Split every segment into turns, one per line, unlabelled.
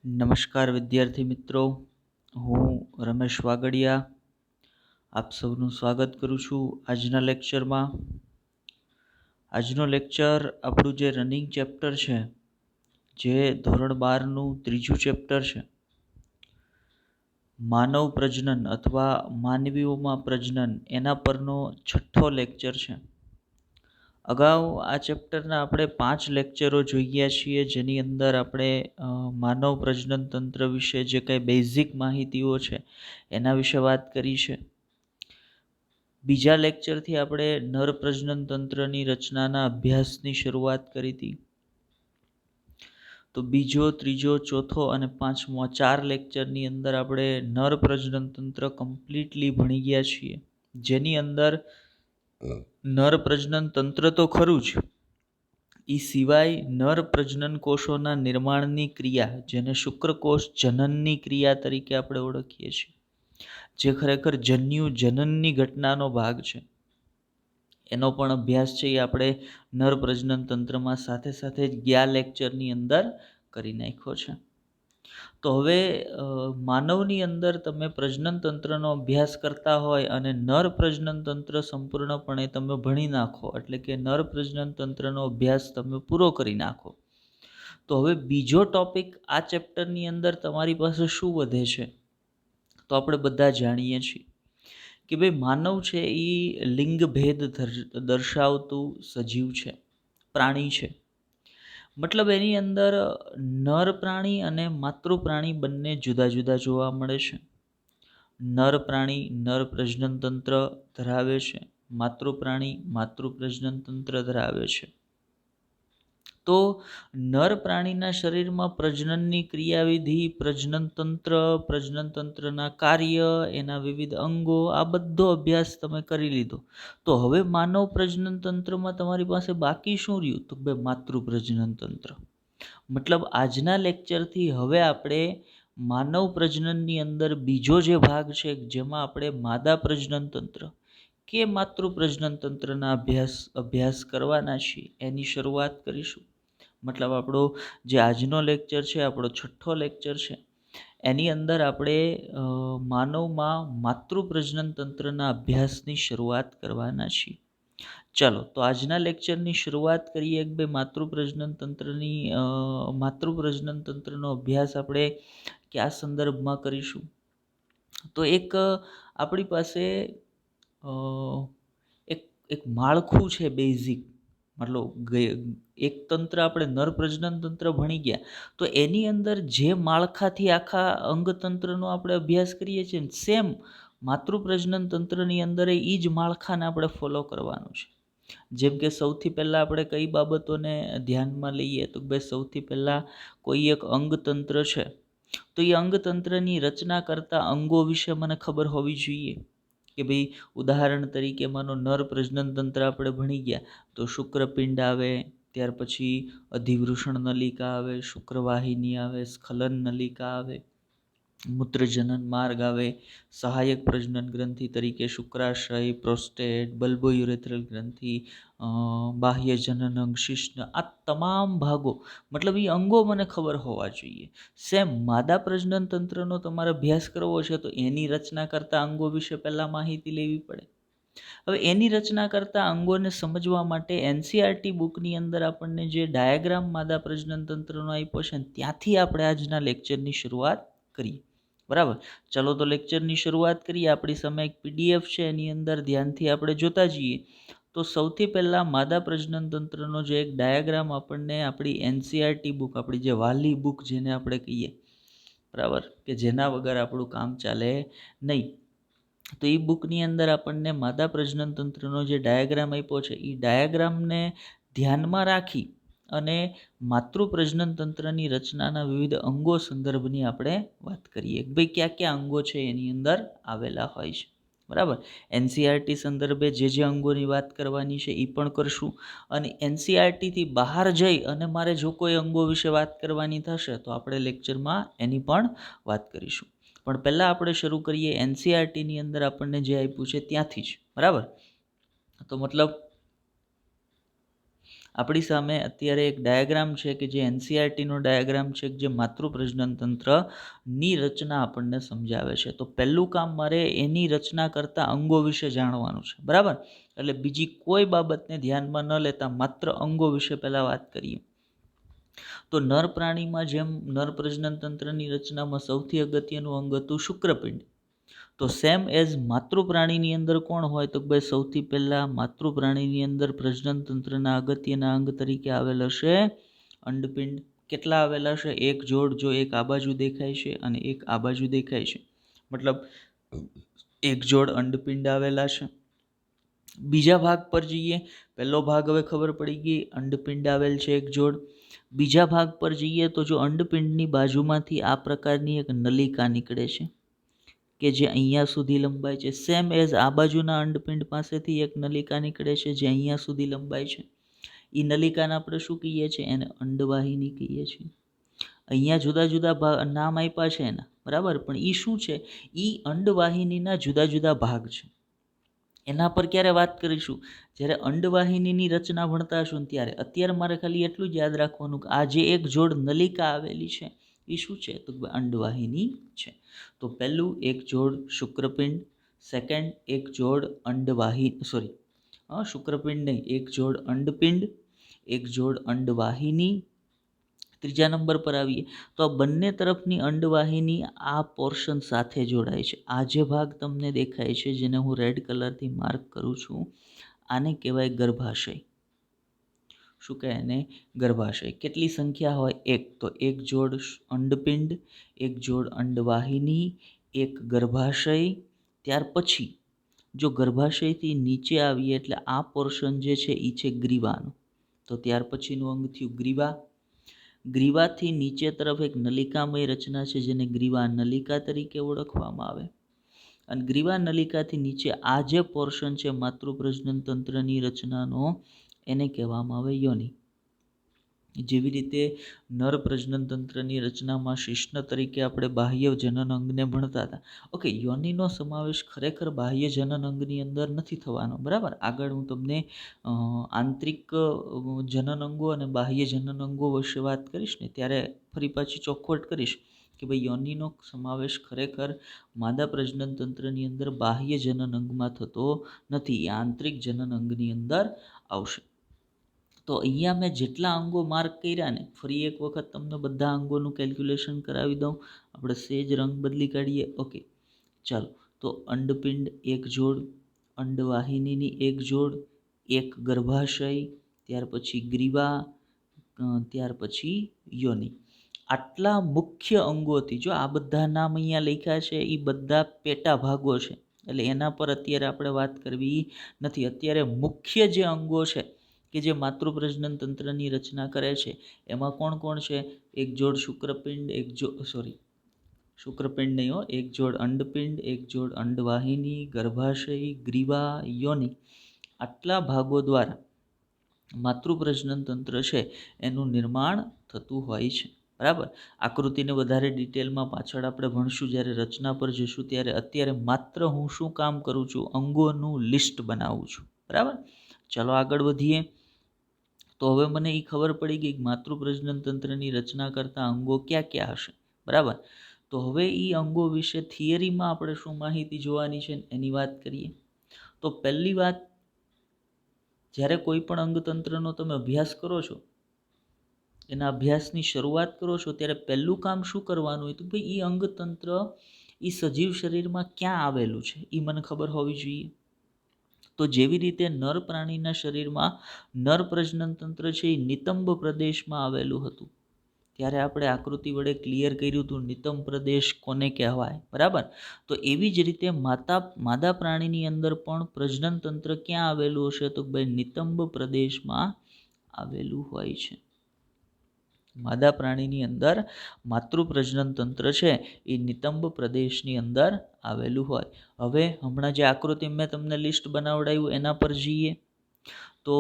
નમસ્કાર વિદ્યાર્થી મિત્રો, હું રમેશ વાગડિયા આપ સૌનું સ્વાગત કરું છું આજના લેક્ચરમાં. આજનો લેક્ચર આપણું જે રનિંગ ચેપ્ટર છે, જે ધોરણ 12નું ત્રીજું ચેપ્ટર છે, માનવ પ્રજનન અથવા માનવીઓમાં પ્રજનન, એના પરનો છઠ્ઠો લેક્ચર છે. અગાઉ આ ચેપ્ટરના આપણે 5 લેક્ચરો જોઈ ગયા છીએ, જેની અંદર આપણે માનવ પ્રજનન તંત્ર વિશે જે કંઈ બેઝિક માહિતીઓ છે એના વિશે વાત કરી છે. બીજા લેક્ચરથી આપણે નર પ્રજનન તંત્રની રચનાના અભ્યાસની શરૂઆત કરી હતી. તો બીજો, ત્રીજો, ચોથો અને પાંચમો 4 લેક્ચરની અંદર આપણે નર પ્રજનન તંત્ર કમ્પ્લીટલી ભણી ગયા છીએ, જેની અંદર નર પ્રજનન તંત્ર તો ખરું જ, એ સિવાય નર પ્રજનન કોષોના નિર્માણની ક્રિયા, જેને શુક્રકોષ જનનની ક્રિયા તરીકે આપણે ઓળખીએ છીએ, જે ખરેખર જનનની ઘટનાનો ભાગ છે, એનો પણ અભ્યાસ છે એ આપણે નર પ્રજનન તંત્રમાં સાથે સાથે જ ગયા લેક્ચરની અંદર કરી નાખ્યો છે. તો હવે માનવની અંદર તમે પ્રજનન તંત્રનો અભ્યાસ કરતા હોય અને નર પ્રજનન તંત્ર સંપૂર્ણપણે તમે ભણી નાખો, એટલે કે નર પ્રજનન તંત્રનો અભ્યાસ તમે પૂરો કરી નાખો, તો હવે બીજો ટોપિક આ ચેપ્ટરની અંદર તમારી પાસે શું વધે છે? તો આપણે બધા જાણીએ છીએ કે ભાઈ માનવ છે એ લિંગ ભેદ દર્શાવતું સજીવ છે, પ્રાણી છે. મતલબ એની અંદર નર પ્રાણી અને માતૃ પ્રાણી બંને જુદા જુદા જોવા મળે છે. નર પ્રાણી નર પ્રજનન તંત્ર ધરાવે છે, માતૃ પ્રાણી માતૃ પ્રજનન તંત્ર ધરાવે છે. તો નર પ્રાણીના શરીરમાં પ્રજનનની ક્રિયાવિધિ, પ્રજનન તંત્રના કાર્ય, એના વિવિધ અંગો, આ બધો અભ્યાસ તમે કરી લીધો. તો હવે માનવ પ્રજનન તંત્રમાં તમારી પાસે બાકી શું રહ્યું? તો બે માતૃ પ્રજનન તંત્ર. મતલબ આજના લેક્ચરથી હવે આપણે માનવ પ્રજનનની અંદર બીજો જે ભાગ છે, જેમાં આપણે માદા પ્રજનન તંત્ર કે માતૃ પ્રજનન તંત્રના અભ્યાસ કરવાના છીએ, એની શરૂઆત કરીશું. મતલબ આપણો જે આજનો લેક્ચર છે, આપણો છઠ્ઠો લેક્ચર છે, એની અંદર આપણે માનવમાં માતૃ પ્રજનન તંત્રના અભ્યાસની શરૂઆત કરવાના છીએ. ચલો, તો આજના લેક્ચરની શરૂઆત કરીએ. માતૃ પ્રજનન તંત્રનો અભ્યાસ આપણે કયા સંદર્ભમાં કરીશું? તો એક આપણી પાસે એક માળખું છે બેઝિક. મતલબ એક તંત્ર આપણે નર પ્રજનન તંત્ર ભણી ગયા, તો એની અંદર જે માળખાથી આખા અંગતંત્રનો આપણે અભ્યાસ કરીએ છીએ, સેમ માતૃ પ્રજનન તંત્રની અંદર એ જ માળખાને આપણે ફોલો કરવાનું છે. જેમ કે સૌથી પહેલાં આપણે કઈ બાબતોને ધ્યાનમાં લઈએ, તો સૌથી પહેલાં કોઈ એક અંગતંત્ર છે, તો એ અંગતંત્રની રચના કરતા અંગો વિશે મને ખબર હોવી જોઈએ. કે ભાઈ ઉદાહરણ તરીકે માનો નર પ્રજનન તંત્ર આપણે ભણી ગયા, તો શુક્રપિંડ આવે, ત્યાર પછી અધિવૃષણ નલિકા આવે, શુક્રવાહિની આવે, સ્ખલન નલિકા આવે, મૂત્રજનન માર્ગ આવે, સહાયક પ્રજનન ગ્રંથિ તરીકે શુક્રાશય, પ્રોસ્ટેટ, બલ્બોયુરેથ્રલ ગ્રંથિ, બાહ્ય જનન શિશ્ન, આ તમામ ભાગો, મતલબ એ અંગો મને ખબર હોવા જોઈએ. સેમ માદા પ્રજનન તંત્રનો તમારે અભ્યાસ કરવો છે, તો એની રચના કરતા અંગો વિશે પહેલાં માહિતી લેવી પડે. હવે એની રચના કરતા અંગોને સમજવા માટે એનસીઆરટી બુકની અંદર આપણને જે ડાયાગ્રામ માદા પ્રજનન તંત્રનો આપ્યો છે, ત્યાંથી આપણે આજના લેક્ચરની શરૂઆત કરીએ. બરાબર, ચલો તો લેક્ચરની શરૂઆત કરીએ. આપણી સામે એક પીડીએફ છે, એની અંદર ધ્યાનથી આપણે જોતા જઈએ. તો સૌથી પહેલાં માદા પ્રજનન તંત્રનો જે એક ડાયાગ્રામ આપણને આપણી એનસીઆરટી બુક, આપણી જે વાલી બુક જેને આપણે કહીએ, બરાબર, કે જેના વગર આપણું કામ ચાલે નહીં, તો એ બુકની અંદર આપણને માદા પ્રજનન તંત્રનો જે ડાયાગ્રામ આપ્યો છે, એ ડાયાગ્રામને ધ્યાનમાં રાખી અને માતૃ પ્રજનન તંત્રની રચનાના વિવિધ અંગો સંદર્ભની આપણે વાત કરીએ. ભાઈ કયા કયા અંગો છે એની અંદર આવેલા હોય છે. બરાબર, એનસીઆરટી સંદર્ભે જે અંગોની વાત કરવાની છે એ પણ કરશું, અને એનસીઆરટીથી બહાર જઈ અને મારે જો કોઈ અંગો વિશે વાત કરવાની થશે, તો આપણે લેક્ચરમાં એની પણ વાત કરીશું. પણ પહેલાં આપણે શરૂ કરીએ એનસીઆરટીની અંદર આપણને જે આપ્યું છે ત્યાંથી જ. બરાબર, તો મતલબ આપણી સામે અત્યારે એક ડાયાગ્રામ છે કે જે એનસીઈઆરટીનો ડાયાગ્રામ છે જે માતૃપ્રજનન તંત્રની રચના આપણને સમજાવે છે. તો પહેલું કામ મારે એની રચના કરતા અંગો વિશે જાણવાનું છે, બરાબર? એટલે બીજી કોઈ બાબતને ધ્યાનમાં ન લેતા માત્ર અંગો વિશે પહેલાં વાત કરીએ. તો નર પ્રાણીમાં જેમ નર પ્રજનન તંત્રની રચનામાં સૌથી અગત્યનું અંગ હતું શુક્રપિંડ, તો સેમ એઝ માતૃ પ્રાણીની અંદર કોણ હોય? તો ભાઈ સૌથી પહેલાં માતૃ પ્રાણીની અંદર પ્રજનન તંત્રના અગત્યના અંગ તરીકે આવેલ હશે અંડપિંડ. કેટલા આવેલા છે? એક જોડ. જો એક આ બાજુ દેખાય છે અને એક આ બાજુ દેખાય છે, મતલબ એક જોડ અંડપિંડ આવેલા છે. બીજા ભાગ પર જઈએ. પહેલો ભાગ હવે ખબર પડી ગઈ, અંડપિંડ આવેલ છે એક જોડ. બીજા ભાગ પર જઈએ તો જો અંડપિંડની બાજુમાંથી આ પ્રકારની એક નલિકા નીકળે છે કે જે અહીંયા સુધી લંબાય છે. સેમ એઝ આ બાજુના અંડપિંડ પાસેથી એક નલિકા નીકળે છે જે અહીંયા સુધી લંબાય છે. એ નલિકાને આપણે શું કહીએ છીએ? એને અંડવાહિની કહીએ છીએ. અહીંયા જુદા જુદા નામ આપ્યા છે એના, બરાબર? પણ એ શું છે? એ અંડવાહિનીના જુદા જુદા ભાગ છે. એના પર ક્યારે વાત કરીશું? જ્યારે અંડવાહિનીની રચના ભણતા હશું ને ત્યારે. અત્યારે મારે ખાલી એટલું જ યાદ રાખવાનું કે આ જે એક જોડ નલિકા આવેલી છે એ શું છે? તો અંડવાહિની છે. તો પહેલું એક જોડ શુક્રપિંડ, સેકન્ડ એક જોડ શુક્રપિંડ નહીં, એક જોડ અંડપિંડ, એક જોડ અંડવાહિની. ત્રીજા નંબર પર આવીએ તો આ બંને તરફની અંડવાહિની આ પોર્શન સાથે જોડાય છે. આ જે ભાગ તમને દેખાય છે જેને હું રેડ કલરથી માર્ક કરું છું, આને કહેવાય ગર્ભાશય. શું કહે એને? ગર્ભાશય. કેટલી સંખ્યા હોય? એક. તો એક જોડ અંડપિંડ, એક જોડ અંડવાહિની, એક ગર્ભાશય. ત્યાર પછી જો ગર્ભાશયથી નીચે આવીએ એટલે આ પોર્શન જે છે એ છે ગ્રીવાનું. તો ત્યાર પછીનું અંગ થયું ગ્રીવા. ગ્રીવાથી નીચે તરફ એક નલિકામય રચના છે જેને ગ્રીવા નલિકા તરીકે ઓળખવામાં આવે. અને ગ્રીવા નલિકાથી નીચે આ જે પોર્શન છે માતૃપ્રજનન તંત્રની રચનાનો, એને કહેવામાં આવે યોનિ. જેવી રીતે નર પ્રજનન તંત્રની રચનામાં શિશ્ન તરીકે આપણે બાહ્ય જનન અંગને ભણતા હતા. ઓકે, યોનિનો સમાવેશ ખરેખર બાહ્ય જનન અંગની અંદર નથી થવાનો, બરાબર? આગળ હું તમને આંતરિક જનન અંગો અને બાહ્ય જનન અંગો વિશે વાત કરીશ ને ત્યારે ફરી પાછી ચોખવટ કરીશ કે ભાઈ યોનિનો સમાવેશ ખરેખર માદા પ્રજનન તંત્રની અંદર બાહ્ય જનન અંગમાં થતો નથી, એ આંતરિક જનન અંગની અંદર આવશે. તો અહીંયા મેં જેટલા અંગો માર્ક કર્યા ને, ફરી એક વખત તમને બધા અંગોનું કેલ્ક્યુલેશન કરાવી દઉં. આપણે સેજ રંગ બદલી કાઢીએ. ઓકે, ચાલો. તો અંડપિંડ એક જોડ, અંડવાહિનીની એક જોડ, એક ગર્ભાશય, ત્યાર પછી ગ્રીવા, ત્યાર પછી યોનિ. આટલા મુખ્ય અંગોથી, જો આ બધા નામ અહીંયા લખ્યા છે એ બધા પેટા ભાગો છે, એટલે એના પર અત્યારે આપણે વાત કરવી નથી. અત્યારે મુખ્ય જે અંગો છે કે જે માતૃપ્રજનન તંત્રની રચના કરે છે એમાં કોણ કોણ છે? એક જોડ શુક્રપિંડ, શુક્રપિંડ નહીં હો, એક જોડ અંડપિંડ, એક જોડ અંડવાહિની, ગર્ભાશય, ગ્રીવા, યોનિ. આટલા ભાગો દ્વારા માતૃપ્રજનન તંત્ર છે એનું નિર્માણ થતું હોય છે, બરાબર? આકૃતિને વધારે ડિટેલમાં પાછળ આપણે ભણશું જ્યારે રચના પર જશું ત્યારે. અત્યારે માત્ર હું શું કામ કરું છું? અંગોનું લિસ્ટ બનાવું છું, બરાબર? ચાલો આગળ વધીએ. તો હવે મને એ ખબર પડી ગઈ કે માતૃપ્રજનન તંત્રની રચના કરતા અંગો ક્યાં ક્યાં હશે, બરાબર? તો હવે એ અંગો વિશે થિયરીમાં આપણે શું માહિતી જોવાની છે એની વાત કરીએ. તો પહેલી વાત, જ્યારે કોઈ પણ અંગતંત્રનો તમે અભ્યાસ કરો છો, એના અભ્યાસની શરૂઆત કરો છો ત્યારે પહેલું કામ શું કરવાનું હોય? તો ભાઈ એ અંગતંત્ર એ સજીવ શરીરમાં ક્યાં આવેલું છે એ મને ખબર હોવી જોઈએ. તો જેવી રીતે નર પ્રાણીના શરીરમાં નર પ્રજનન તંત્ર છે એ નિતંબ પ્રદેશમાં આવેલું હતું, ત્યારે આપણે આકૃતિ વડે ક્લિયર કર્યું હતું નિતંબ પ્રદેશ કોને કહેવાય, બરાબર? તો એવી જ રીતે માદા પ્રાણીની અંદર પણ પ્રજનન તંત્ર ક્યાં આવેલું હશે? તો ભાઈ નિતંબ પ્રદેશમાં આવેલું હોય છે. માદા પ્રાણીની અંદર માતૃપ્રજનન તંત્ર છે એ નિતંબ પ્રદેશની અંદર આવેલું હોય. હવે હમણાં જે આકૃતિ મેં તમને લિસ્ટ બનાવડાવ્યું એના પર જઈએ તો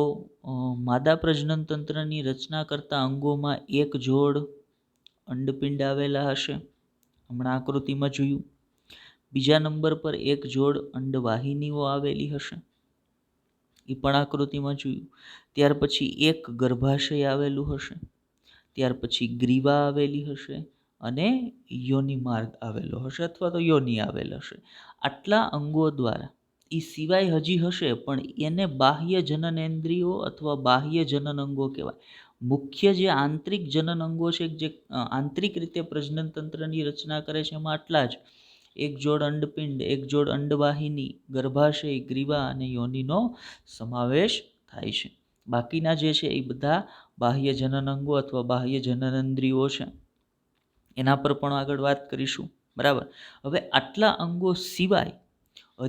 માદા પ્રજનન તંત્રની રચના કરતા અંગોમાં એક જોડ અંડપિંડ આવેલા હશે, હમણાં આકૃતિમાં જોયું. બીજા નંબર પર એક જોડ અંડવાહિનીઓ આવેલી હશે. એ પણ આકૃતિમાં જોયું. ત્યાર પછી એક ગર્ભાશય આવેલું હશે, ત્યાર પછી ગ્રીવા આવેલી હશે અને યોનિ માર્ગ આવેલો હશે અથવા તો યોનિ આવેલ હશે. આટલા અંગો દ્વારા એ સિવાય હજી હશે પણ એને બાહ્ય જનનેન્દ્રિયો અથવા બાહ્ય જનન અંગો કહેવાય. મુખ્ય જે આંતરિક જનન અંગો છે, જે આંતરિક રીતે પ્રજનન તંત્રની રચના કરે છે, એમાં આટલા જ: એક જોડ અંડપિંડ, એક જોડ અંડવાહિની, ગર્ભાશય, ગ્રીવા અને યોનિનો સમાવેશ થાય છે. બાકીના જે છે એ બધા બાહ્ય જનન અંગો અથવા બાહ્ય જનનેન્દ્રિયો છે. એના પર પણ આગળ વાત કરીશું. બરાબર. હવે આટલા અંગો સિવાય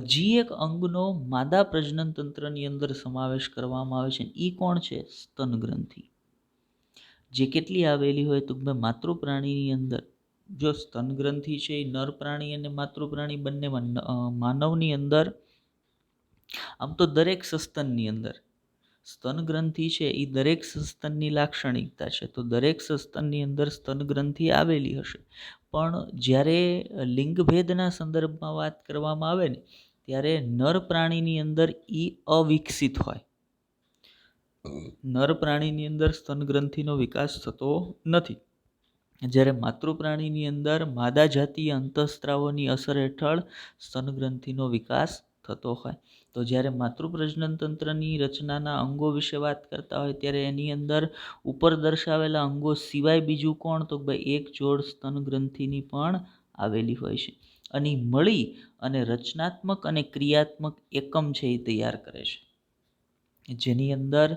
હજી એક અંગનો માદા પ્રજનન તંત્રની અંદર સમાવેશ કરવામાં આવે છે. એ કોણ છે? સ્તન ગ્રંથિ. જે કેટલી આવેલી હોય તો માતૃ પ્રાણીની અંદર, જો સ્તન ગ્રંથિ છે એ નર પ્રાણી અને માતૃ પ્રાણી બંનેમાં, માનવની અંદર આમ તો દરેક સસ્તનની અંદર સ્તન ગ્રંથિ છે એ દરેક સસ્તનની લાક્ષણિકતા છે. તો દરેક સસ્તનની અંદર સ્તન ગ્રંથિ આવેલી હશે. પણ જ્યારે લિંગભેદના સંદર્ભમાં વાત કરવામાં આવે ને ત્યારે નર પ્રાણીની અંદર એ અવિકસિત હોય. નર પ્રાણીની અંદર સ્તન ગ્રંથિનો વિકાસ થતો નથી. જ્યારે માતૃ પ્રાણીની અંદર માદા જાતીય અંતઃસ્ત્રાવોની અસર હેઠળ સ્તન ગ્રંથિનો વિકાસ થતો હોય. તો જ્યારે માતૃ પ્રજનન તંત્રની રચનાના અંગો વિશે વાત કરતા હોય ત્યારે એની અંદર ઉપર દર્શાવેલા અંગો સિવાય બીજું કોણ? તો ભાઈ એક જોડ સ્તન ગ્રંથિની પણ આવેલી હોય છે. અને મળી અને રચનાત્મક અને ક્રિયાત્મક એકમ છે એ તૈયાર કરે છે, જેની અંદર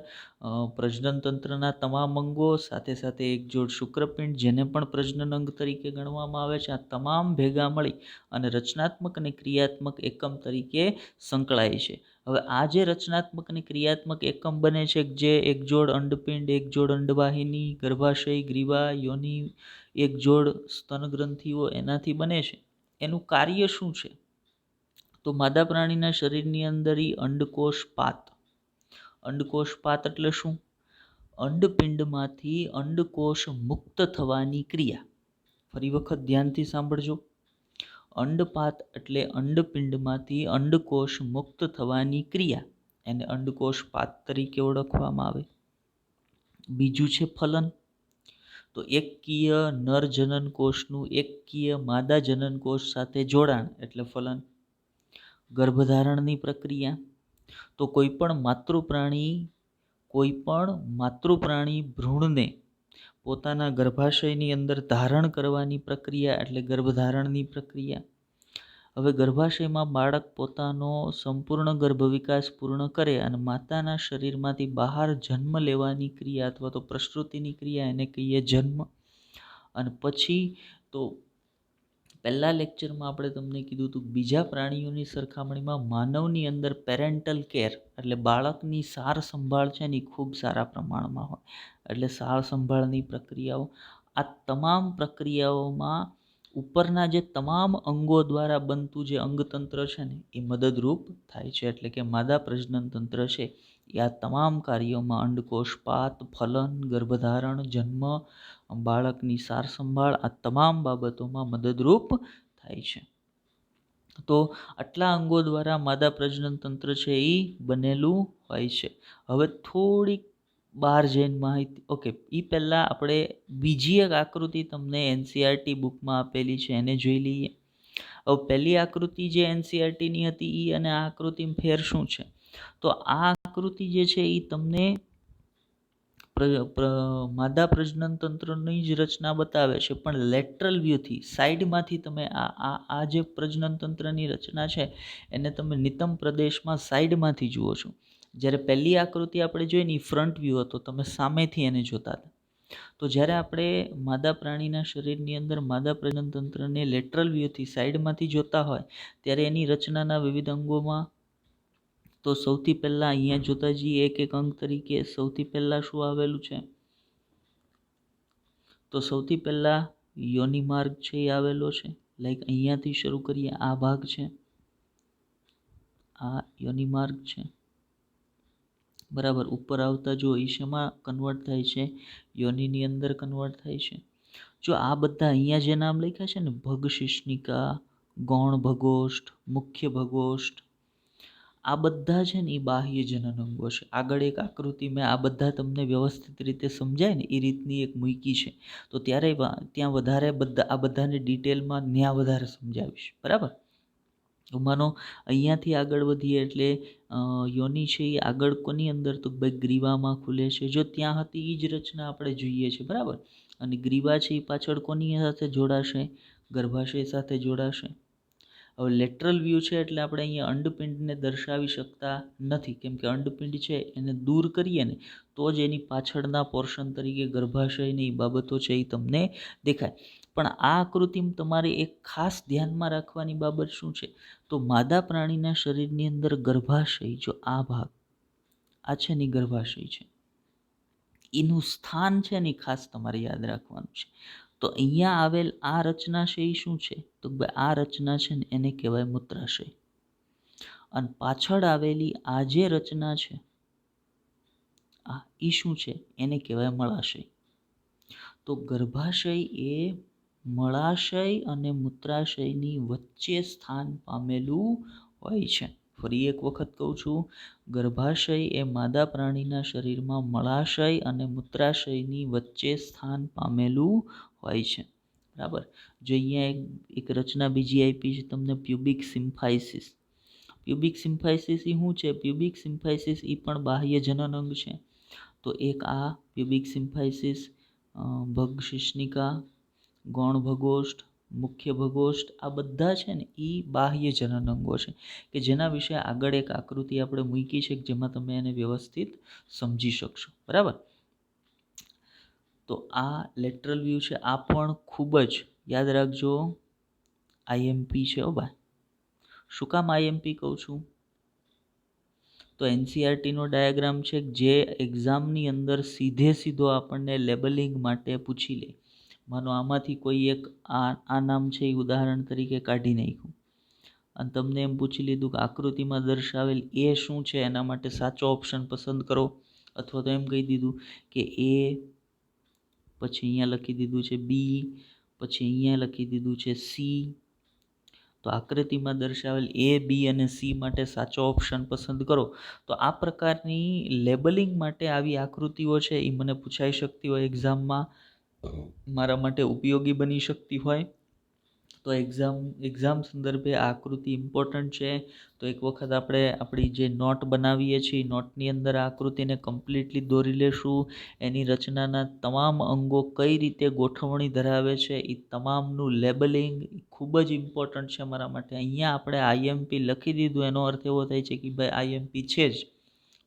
પ્રજનન તંત્રના તમામ અંગો સાથે સાથે એક જોડ શુક્રપિંડ, જેને પણ પ્રજનન અંગ તરીકે ગણવામાં આવે છે, આ તમામ ભેગા મળી અને રચનાત્મક અને ક્રિયાત્મક એકમ તરીકે સંકળાય છે. હવે આ જે રચનાત્મક અને ક્રિયાત્મક એકમ બને છે, જે એક જોડ અંડપિંડ, એક જોડ અંડવાહિની, ગર્ભાશય, ગ્રીવા, યોનિ, એક જોડ સ્તન ગ્રંથિઓ એનાથી બને છે, એનું કાર્ય શું છે? તો માદા પ્રાણીના શરીરની અંદર અંડકોષ પાત. અંડકોષ પાત એટલે શું? અંડપિંડમાંથી અંડકોષ મુક્ત થવાની ક્રિયા. ફરી વખત ધ્યાનથી સાંભળજો. અંડપાત એટલે અંડપિંડમાંથી અંડકોષ મુક્ત થવાની ક્રિયા, એને અંડકોષ પાત તરીકે ઓળખવામાં આવે. બીજું છે ફલન. તો એકકીય નર જનન કોષનું એકકીય માદા જનન કોષ સાથે જોડાણ એટલે ફલન. ગર્ભધારણની પ્રક્રિયા. તો કોઈ પણ માતૃ પ્રાણી ભ્રૂણને પોતાના ગર્ભાશયની અંદર ધારણ કરવાની પ્રક્રિયા એટલે ગર્ભધારણની પ્રક્રિયા. હવે ગર્ભાશયમાં બાળક પોતાનો સંપૂર્ણ ગર્ભ વિકાસ પૂર્ણ કરે અને માતાના શરીરમાંથી બહાર જન્મ લેવાની ક્રિયા અથવા તો પ્રસૃતિની ક્રિયા, એને કહીએ જન્મ. અને પછી તો પહેલા લેક્ચરમાં આપણે તમને કીધું હતું, બીજા પ્રાણીઓની સરખામણીમાં માનવની અંદર પેરેન્ટલ કેર એટલે બાળકની સાર સંભાળ છે ને એ ખૂબ સારા પ્રમાણમાં હોય. એટલે સાર સંભાળની પ્રક્રિયાઓ, આ તમામ પ્રક્રિયાઓમાં ઉપરના જે તમામ અંગો દ્વારા બનતું જે અંગતંત્ર છે ને એ મદદરૂપ થાય છે. એટલે કે માદા પ્રજનન તંત્ર છે એ આ તમામ કાર્યોમાં અંડકોષપાત, ફલન, ગર્ભધારણ, જન્મ, બાળકની સાર સંભાળ, આ તમામ બાબતોમાં મદદરૂપ થાય છે. તો આટલા અંગો દ્વારા માદા પ્રજનન તંત્ર છે એ બનેલું હોય છે. હવે થોડીક બહાર જઈને માહિતી, ઓકે, એ પહેલાં આપણે બીજી એક આકૃતિ તમને NCERT બુકમાં આપેલી છે એને જોઈ લઈએ. હવે પહેલી આકૃતિ જે NCERTની હતી એ અને આ આકૃતિમાં ફેર શું છે? તો આ આકૃતિ જે છે એ તમને માદા પ્રજનન તંત્રની જ રચના બતાવે છે, પણ લેટરલ વ્યૂથી, સાઈડમાંથી તમે આ જે પ્રજનન તંત્રની રચના છે એને તમે નિતંબ પ્રદેશમાં સાઈડમાંથી જુઓ છો. જ્યારે પહેલી આકૃતિ આપણે જોઈને એ ફ્રન્ટ વ્યૂ હતો, તમે સામેથી એને જોતા હતા. તો જ્યારે આપણે માદા પ્રાણીના શરીરની અંદર માદા પ્રજનન તંત્રને લેટરલ વ્યૂથી સાઈડમાંથી જોતા હોય ત્યારે એની રચનાના વિવિધ અંગોમાં તો સૌથી પહેલાં અહીંયા જોતા જઈએ એક એક અંગ તરીકે. સૌથી પહેલાં શું આવેલું છે? તો સૌથી પહેલાં યોનિ માર્ગ છે એ આવેલો છે. લાઈક અહીંયાથી શરૂ કરીએ, આ ભાગ છે, આ યોનિ માર્ગ છે. બરાબર. ઉપર આવતા જો એ શેમાં કન્વર્ટ થાય છે? યોનિની અંદર કન્વર્ટ થાય છે. જો આ બધા અહીંયા જે નામ લખ્યા છે ને, ભગ શિશ્નિકા, ગૌણ ભગોષ્ઠ, મુખ્ય ભગોષ્ઠ, આ બધા છે ને એ બાહ્ય જનન અંગો છે. આગળ એક આકૃતિ મેં આ બધા તમને વ્યવસ્થિત રીતે સમજાય ને એ રીતની એક મૂકી છે. તો ત્યારે ત્યાં વધારે આ બધાને ડિટેલમાં ત્યાં વધારે સમજાવીશ, બરાબર. તો માનો અહીંયાથી આગળ વધીએ એટલે યોનિ છે એ આગળ કોની અંદર, તો ભાઈ ગ્રીવામાં ખુલે છે. જો ત્યાં હતી એ જ રચના આપણે જોઈએ છે, બરાબર. અને ગ્રીવા છે એ પાછળ કોની સાથે જોડાશે, ગર્ભાશય સાથે જોડાશે. હવે લેટરલ વ્યૂ છે એટલે આપણે અહીંયા અંડપિંડને દર્શાવી શકતા નથી, કેમ કે અંડપિંડ છે એને દૂર કરીએ ને તો જ એની પાછળના પોર્શન તરીકે ગર્ભાશયની બાબતો છે એ તમને દેખાય. પણ આ આકૃતિમાં તમારે એક ખાસ ધ્યાનમાં રાખવાની બાબત શું છે, તો માદા પ્રાણીના શરીરની અંદર ગર્ભાશય, જો આ ભાગ આ છે ને ગર્ભાશય છે, એનું સ્થાન છે ને ખાસ તમારે યાદ રાખવાનું છે. તો અહીંયા આવેલ આ રચના છે એ શું છે, તો આ રચના છે ને એને કહેવાય મૂત્રાશય. અને પાછળ આવેલી આ જે રચના છે આ એ શું છે, એને કહેવાય મળાશય. તો ગર્ભાશય એ મળાશય અને મૂત્રાશયની વચ્ચે સ્થાન પામેલું હોય છે. ફરી એક વખત કહું છું, ગર્ભાશય એ માદા પ્રાણીના શરીરમાં મળાશય અને મૂત્રાશયની વચ્ચે સ્થાન પામેલું હોય છે, બરાબર. જો અહીંયા એક રચના બીજી આપી છે તમને, પ્યુબિક સિમ્ફાઇસિસ. પ્યુબિક સિમ્ફાઇસિસ એ શું છે, પ્યુબિક સિમ્ફાઇસિસ એ પણ બાહ્ય જનન અંગ છે. તો એક આ પ્યુબિક સિમ્ફાઇસિસ, ભગશિશ્નિકા, ગૌણ ભગોષ્ઠ, મુખ્ય ભગોષ્ઠ, આ બધા છે ને એ બાહ્ય જનન અંગો છે કે જેના વિશે આગળ એક આકૃતિ આપણે મૂકી છે જેમાં તમે એને વ્યવસ્થિત સમજી શકશો, બરાબર. તો આ લેટરલ વ્યૂ છે, આ પણ ખૂબ જ યાદ રાખજો આઈએમપી છે. ભાઈ શું કામ આઈએમપી કહું છું, તો એનસીઆરટીનો ડાયાગ્રામ છે જે એક્ઝામની અંદર સીધો આપણને લેબલિંગ માટે પૂછી લે. માનો આમાંથી કોઈ એક આ નામ છે એ ઉદાહરણ તરીકે કાઢી નાખ્યું અને તમને એમ પૂછી લીધું કે આકૃતિમાં દર્શાવેલ એ શું છે, એના માટે સાચો ઓપ્શન પસંદ કરો. અથવા તો એમ કહી દીધું કે એ, પછી અહીંયા લખી દીધું છે બી, પછી અહીંયા લખી દીધું છે સી. તો આકૃતિમાં દર્શાવેલ એ, બી અને સી માટે સાચો ઓપ્શન પસંદ કરો. તો આ પ્રકારની લેબલિંગ માટે આવી આકૃતિઓ છે એ મને પૂછાઈ શકતી હોય એક્ઝામમાં, મારા માટે ઉપયોગી બની શકતી હોય. તો એક્ઝામ સંદર્ભે આ આકૃતિ ઇમ્પોર્ટન્ટ છે. તો એક વખત આપણે આપણી જે નોટ બનાવીએ છીએ નોટની અંદર આ આકૃતિને કમ્પ્લીટલી દોરી લેશું. એની રચનાના તમામ અંગો કઈ રીતે ગોઠવણી ધરાવે છે એ તમામનું લેબલિંગ ખૂબ જ ઇમ્પોર્ટન્ટ છે મારા માટે. અહીંયા આપણે આઈએમપી લખી દીધું એનો અર્થ એવો થાય છે કે ભાઈ આઈએમપી છે જ,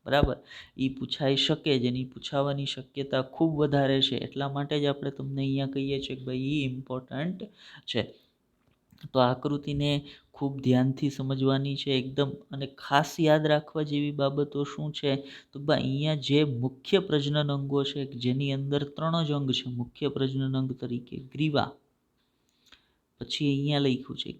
બરાબર. એ પૂછાઈ શકે, જેની પૂછાવાની શક્યતા ખૂબ વધારે છે. એટલા માટે જ આપણે તમને અહીંયા કહીએ છીએ કે ભાઈ એ ઇમ્પોર્ટન્ટ છે. તો આકૃતિને ખૂબ ધ્યાનથી સમજવાની છે એકદમ. અને ખાસ યાદ રાખવા જેવી બાબતો શું છે, તો ભાઈ અહીંયા જે મુખ્ય પ્રજનન અંગો છે જેની અંદર 3 જ અંગ છે મુખ્ય પ્રજનન અંગ તરીકે, ગ્રીવા, પછી અહીંયા લખ્યું છે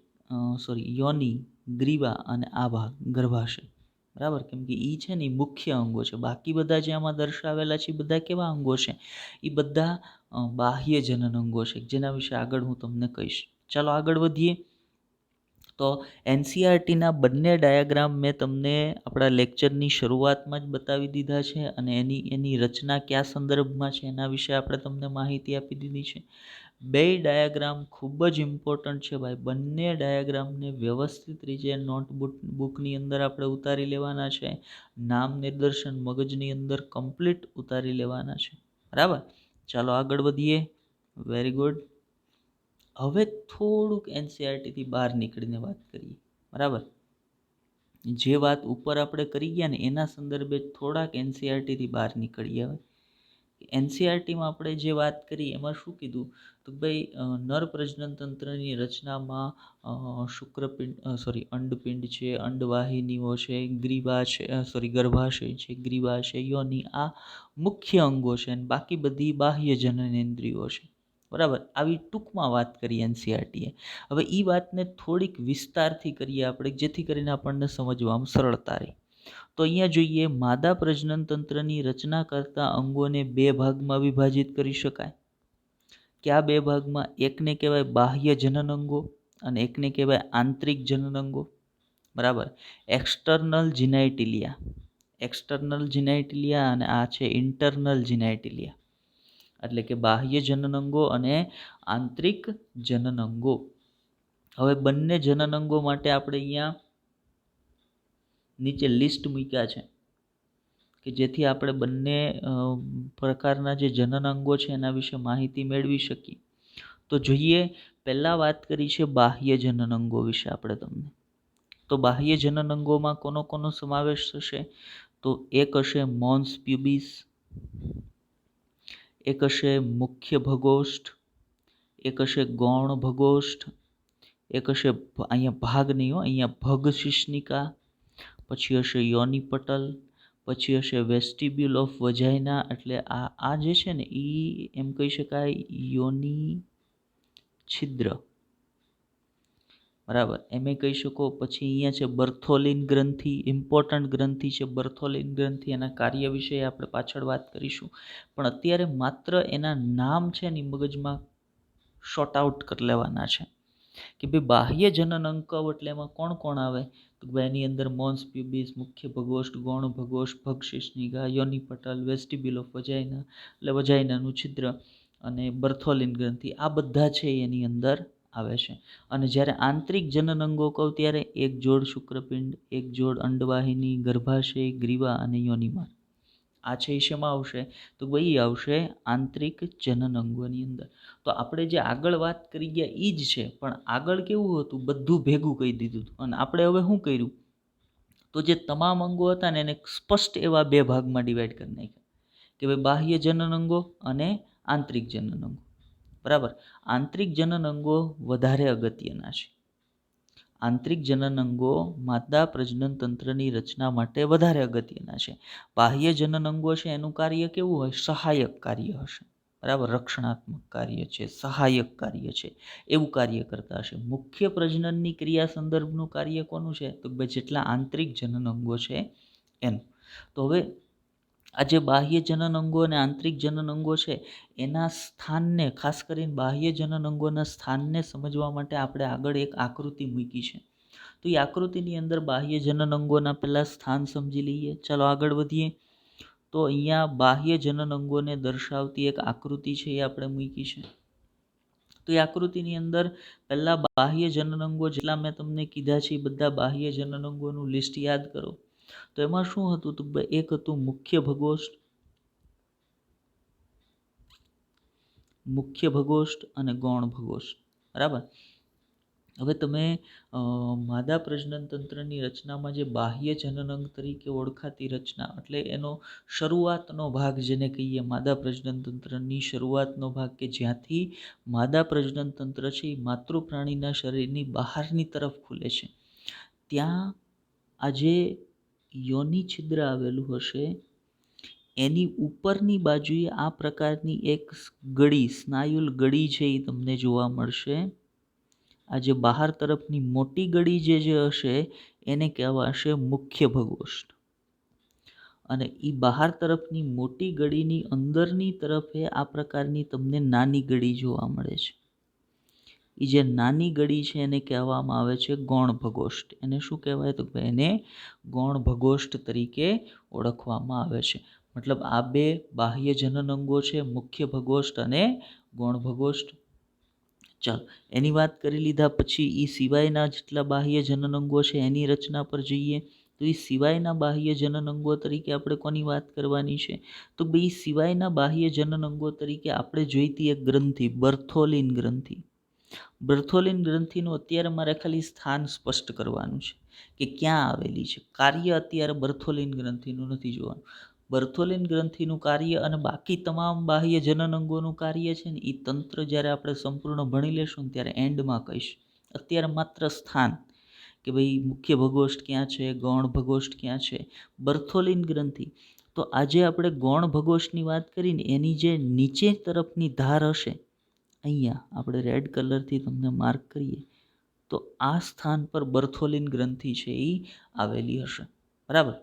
યોનિ, ગ્રીવા અને આ ભાગ ગર્ભાશય, બરાબર. કેમ કે એ છે ને એ મુખ્ય અંગો છે. બાકી બધા જે આમાં દર્શાવેલા છે એ બધા કેવા અંગો છે, એ બધા બાહ્ય જનન અંગો છે જેના વિશે આગળ હું તમને કહીશ. ચાલો આગળ વધીએ. તો એનસીઆરટીના બંને ડાયાગ્રામ મેં તમને આપણા લેક્ચરની શરૂઆતમાં જ બતાવી દીધા છે અને એની રચના કયા સંદર્ભમાં છે એના વિશે આપણે તમને માહિતી આપી દીધી છે. બે ડાયાગ્રામ ખૂબ જ ઇમ્પોર્ટન્ટ છે ભાઈ. બંને ડાયાગ્રામને વ્યવસ્થિત રીતે નોટબુકની અંદર આપણે ઉતારી લેવાના છે. નામ નિદર્શન મગજની અંદર કમ્પ્લીટ ઉતારી લેવાના છે, બરાબર. ચાલો આગળ વધીએ. Very good. હવે થોડુંક એનસીઆરટીથી બહાર નીકળીને વાત કરીએ, બરાબર. જે વાત ઉપર આપણે કરી ગયા ને એના સંદર્ભે થોડાક એનસીઆરટીથી બહાર નીકળીએ. હવે એનસીઆરટીમાં આપણે જે વાત કરી એમાં શું કીધું, તો ભાઈ નર પ્રજનન તંત્રની રચનામાં અંડપિંડ છે, અંડવાહિનીઓ છે, ગ્રીવા છે, ગર્ભાશય છે, ગ્રીવા છે, યોનિ, આ મુખ્ય અંગો છે અને બાકી બધી બાહ્ય જનનેન્દ્રિયો છે, બરાબર. આવી ટૂંકમાં વાત કરી એનસીઆરટીએ. હવે એ વાતને થોડીક વિસ્તારથી કરીએ આપણે, જેથી કરીને આપણને સમજવામાં સરળતા રહે. તો અહીંયા જોઈએ, માદા પ્રજનન તંત્રની રચના કરતા અંગોને 2 ભાગમાં વિભાજિત કરી શકાય. કયા 2 ભાગમાં? એકને કહેવાય બાહ્ય જનન અંગો અને એકને કહેવાય આંતરિક જનન અંગો. બરાબર. એક્સટર્નલ જીનાઇટિલિયા અને આ છે ઇન્ટરનલ જીનાઇટિલિયા, એટલે કે બાહ્ય જનનંગો અને આંતરિક જનનંગો. હવે બંને જનનંગો માટે આપણે અહીંયા નીચે લિસ્ટ મૂક્યા છે કે જેથી આપણે બંને પ્રકારના જે જનનાંગો છે એના વિશે માહિતી મેળવી શકીએ. તો જોઈએ, પહેલાં વાત કરી છે બાહ્ય જનનંગો વિશે આપણે તમને. તો બાહ્ય જનનંગોમાં કોનો સમાવેશ થશે? તો એક હશે મોન્સ પ્યુબિસ, એક હશે મુખ્ય ભગોષ્ઠ, એક હશે ગૌણ ભગોષ્ઠ, એક હશે અહીંયા ભાગ નહીં હો, અહીંયા ભગ શિશ્નિકા, પછી હશે યોનિપટલ, પછી હશે વેસ્ટિબ્યુલ ઓફ વજાઇના. એટલે આ જે છે ને એ એમ કહી શકાય યોની છિદ્ર, બરાબર, એમ કહી શકો. પછી અહીંયા છે બર્થોલિન ગ્રંથિ, ઇમ્પોર્ટન્ટ ગ્રંથિ છે બર્થોલિન ગ્રંથિ. એના કાર્ય વિશે આપણે પાછળ વાત કરીશું, પણ અત્યારે માત્ર એના નામ છે ને મગજમાં શોર્ટ આઉટ કરી લેવાના છે કે ભાઈ બાહ્ય જનનંકવ એટલે એમાં કોણ કોણ આવે? તો ભાઈ એની અંદર મોન્સ પ્યુબિસ, મુખ્ય ભગોષ્ઠ, ગૌણ ભગોષ્ઠ, ભગ શિશ્નિકા, યોનિપટલ, વેસ્ટિબ્યુલ ઓફ વજાઇના એટલે વજાઇનાનું છિદ્ર, અને બર્થોલિન ગ્રંથિ, આ બધા છે એની અંદર આવે છે. અને જ્યારે આંતરિક જનનંગો કહું ત્યારે એક જોડ શુક્રપિંડ, એક જોડ અંડવાહિની, ગર્ભાશય, ગ્રીવા અને યોનિમાર્ગ. આ છે એ શેમાં આવશે? તો ભાઈ આવશે આંતરિક જનનંગોની અંદર. તો આપણે જે આગળ વાત કરી ગયા એ જ છે, પણ આગળ કેવું હતું, બધું ભેગું કહી દીધું હતું. અને આપણે હવે શું કર્યું? તો જે તમામ અંગો હતા ને એને સ્પષ્ટ એવા બે ભાગમાં ડિવાઈડ કરી નાખ્યા કે ભાઈ બાહ્ય જનનંગો અને આંતરિક જનનંગો. બરાબર. આંતરિક જનનંગો વધારે અગત્યના છે. આંતરિક જનનંગો માદા પ્રજનન તંત્રની રચના માટે વધારે અગત્યના છે. બાહ્ય જનનંગો છે એનું કાર્ય કેવું હોય? સહાયક કાર્ય હશે. બરાબર, રક્ષણાત્મક કાર્ય છે, સહાયક કાર્ય છે, એવું કાર્ય કરતા હશે. મુખ્ય પ્રજનનની ક્રિયા સંદર્ભનું કાર્ય કોનું છે? તો ભાઈ જેટલા આંતરિક જનનંગો છે એનું. તો હવે આ જે બાહ્ય જનનંગો અને આંતરિક જનનંગો છે એના સ્થાનને, ખાસ કરીને બાહ્ય જનનંગોના સ્થાનને સમજવા માટે આપણે આગળ એક આકૃતિ મૂકી છે. તો એ આકૃતિની અંદર બાહ્ય જનનંગોના પહેલાં સ્થાન સમજી લઈએ. ચાલો આગળ વધીએ. તો અહીંયા બાહ્ય જનનંગોને દર્શાવતી એક આકૃતિ છે એ આપણે મૂકી છે. તો એ આકૃતિની અંદર પહેલાં બાહ્ય જનનંગો જેટલા મેં તમને કીધા છે એ બધા બાહ્ય જનનંગોનું લિસ્ટ યાદ કરો. તો એમાં શું હતું? તો એક હતું મુખ્ય ભગોષ્ઠ અને ગૌણ ભગોષ્ઠ. બરાબર. હવે તમે માદા પ્રજનન તંત્રની રચનામાં જે બાહ્ય જનનંગ તરીકે ઓળખાતી રચના, એટલે એનો શરૂઆતનો ભાગ જેને કહીએ, માદા પ્રજનન તંત્રની શરૂઆતનો ભાગ કે જ્યાંથી માદા પ્રજનન તંત્ર છે એ માતૃ પ્રાણીના શરીરની બહારની તરફ ખુલે છે, ત્યાં આ જે યોનિ છિદ્ર આવેલું હશે એની ઉપરની બાજુએ આ પ્રકારની એક ગળી, સ્નાયુલ ગળી છે એ તમને જોવા મળશે. આ જે બહાર તરફની મોટી ગળી જે હશે એને કહેવાશે મુખ્ય ભગોષ્ઠ. અને એ બહાર તરફની મોટી ગળીની અંદરની તરફે આ પ્રકારની તમને નાની ગળી જોવા મળે છે. એ જે નાની ગળી છે એને કહેવામાં આવે છે ગૌણ ભગોષ્ઠ. એને શું કહેવાય? તો એને ગૌણ ભગોષ્ઠ તરીકે ઓળખવામાં આવે છે. મતલબ આ બે બાહ્ય જનનંગો છે, મુખ્ય ભગોષ્ઠ અને ગૌણ ભગોષ્ઠ. ચાલો, એની વાત કરી લીધા પછી એ સિવાયના જેટલા બાહ્ય જનનંગો છે એની રચના પર જઈએ. તો એ સિવાયના બાહ્ય જનનંગો તરીકે આપણે કોની વાત કરવાની છે? તો ભાઈ સિવાયના બાહ્ય જનનંગો તરીકે આપણે જોઈતી એક ગ્રંથિ, બર્થોલિન ગ્રંથિ. બર્થોલિન ગ્રંથિનું અત્યારે મારે ખાલી સ્થાન સ્પષ્ટ કરવાનું છે કે ક્યાં આવેલી છે. કાર્ય અત્યારે બર્થોલિન ગ્રંથિનું નથી જોવાનું. બર્થોલિન ગ્રંથિનું કાર્ય અને બાકી તમામ બાહ્ય જનનંગોનું કાર્ય છે ને એ તંત્ર જ્યારે આપણે સંપૂર્ણ ભણી લેશું ને ત્યારે એન્ડમાં કહીશ. અત્યારે માત્ર સ્થાન કે ભાઈ મુખ્ય ભગોષ્ઠ ક્યાં છે, ગૌણ ભગોષ્ઠ ક્યાં છે, બર્થોલિન ગ્રંથિ. તો આજે આપણે ગૌણ ભગોષ્ઠની વાત કરીને એની જે નીચે તરફની ધાર હશે, અહીંયા આપણે રેડ કલરથી તમને માર્ક કરીએ તો આ સ્થાન પર બર્થોલિન ગ્રંથિ છે એ આવેલી હશે. બરાબર.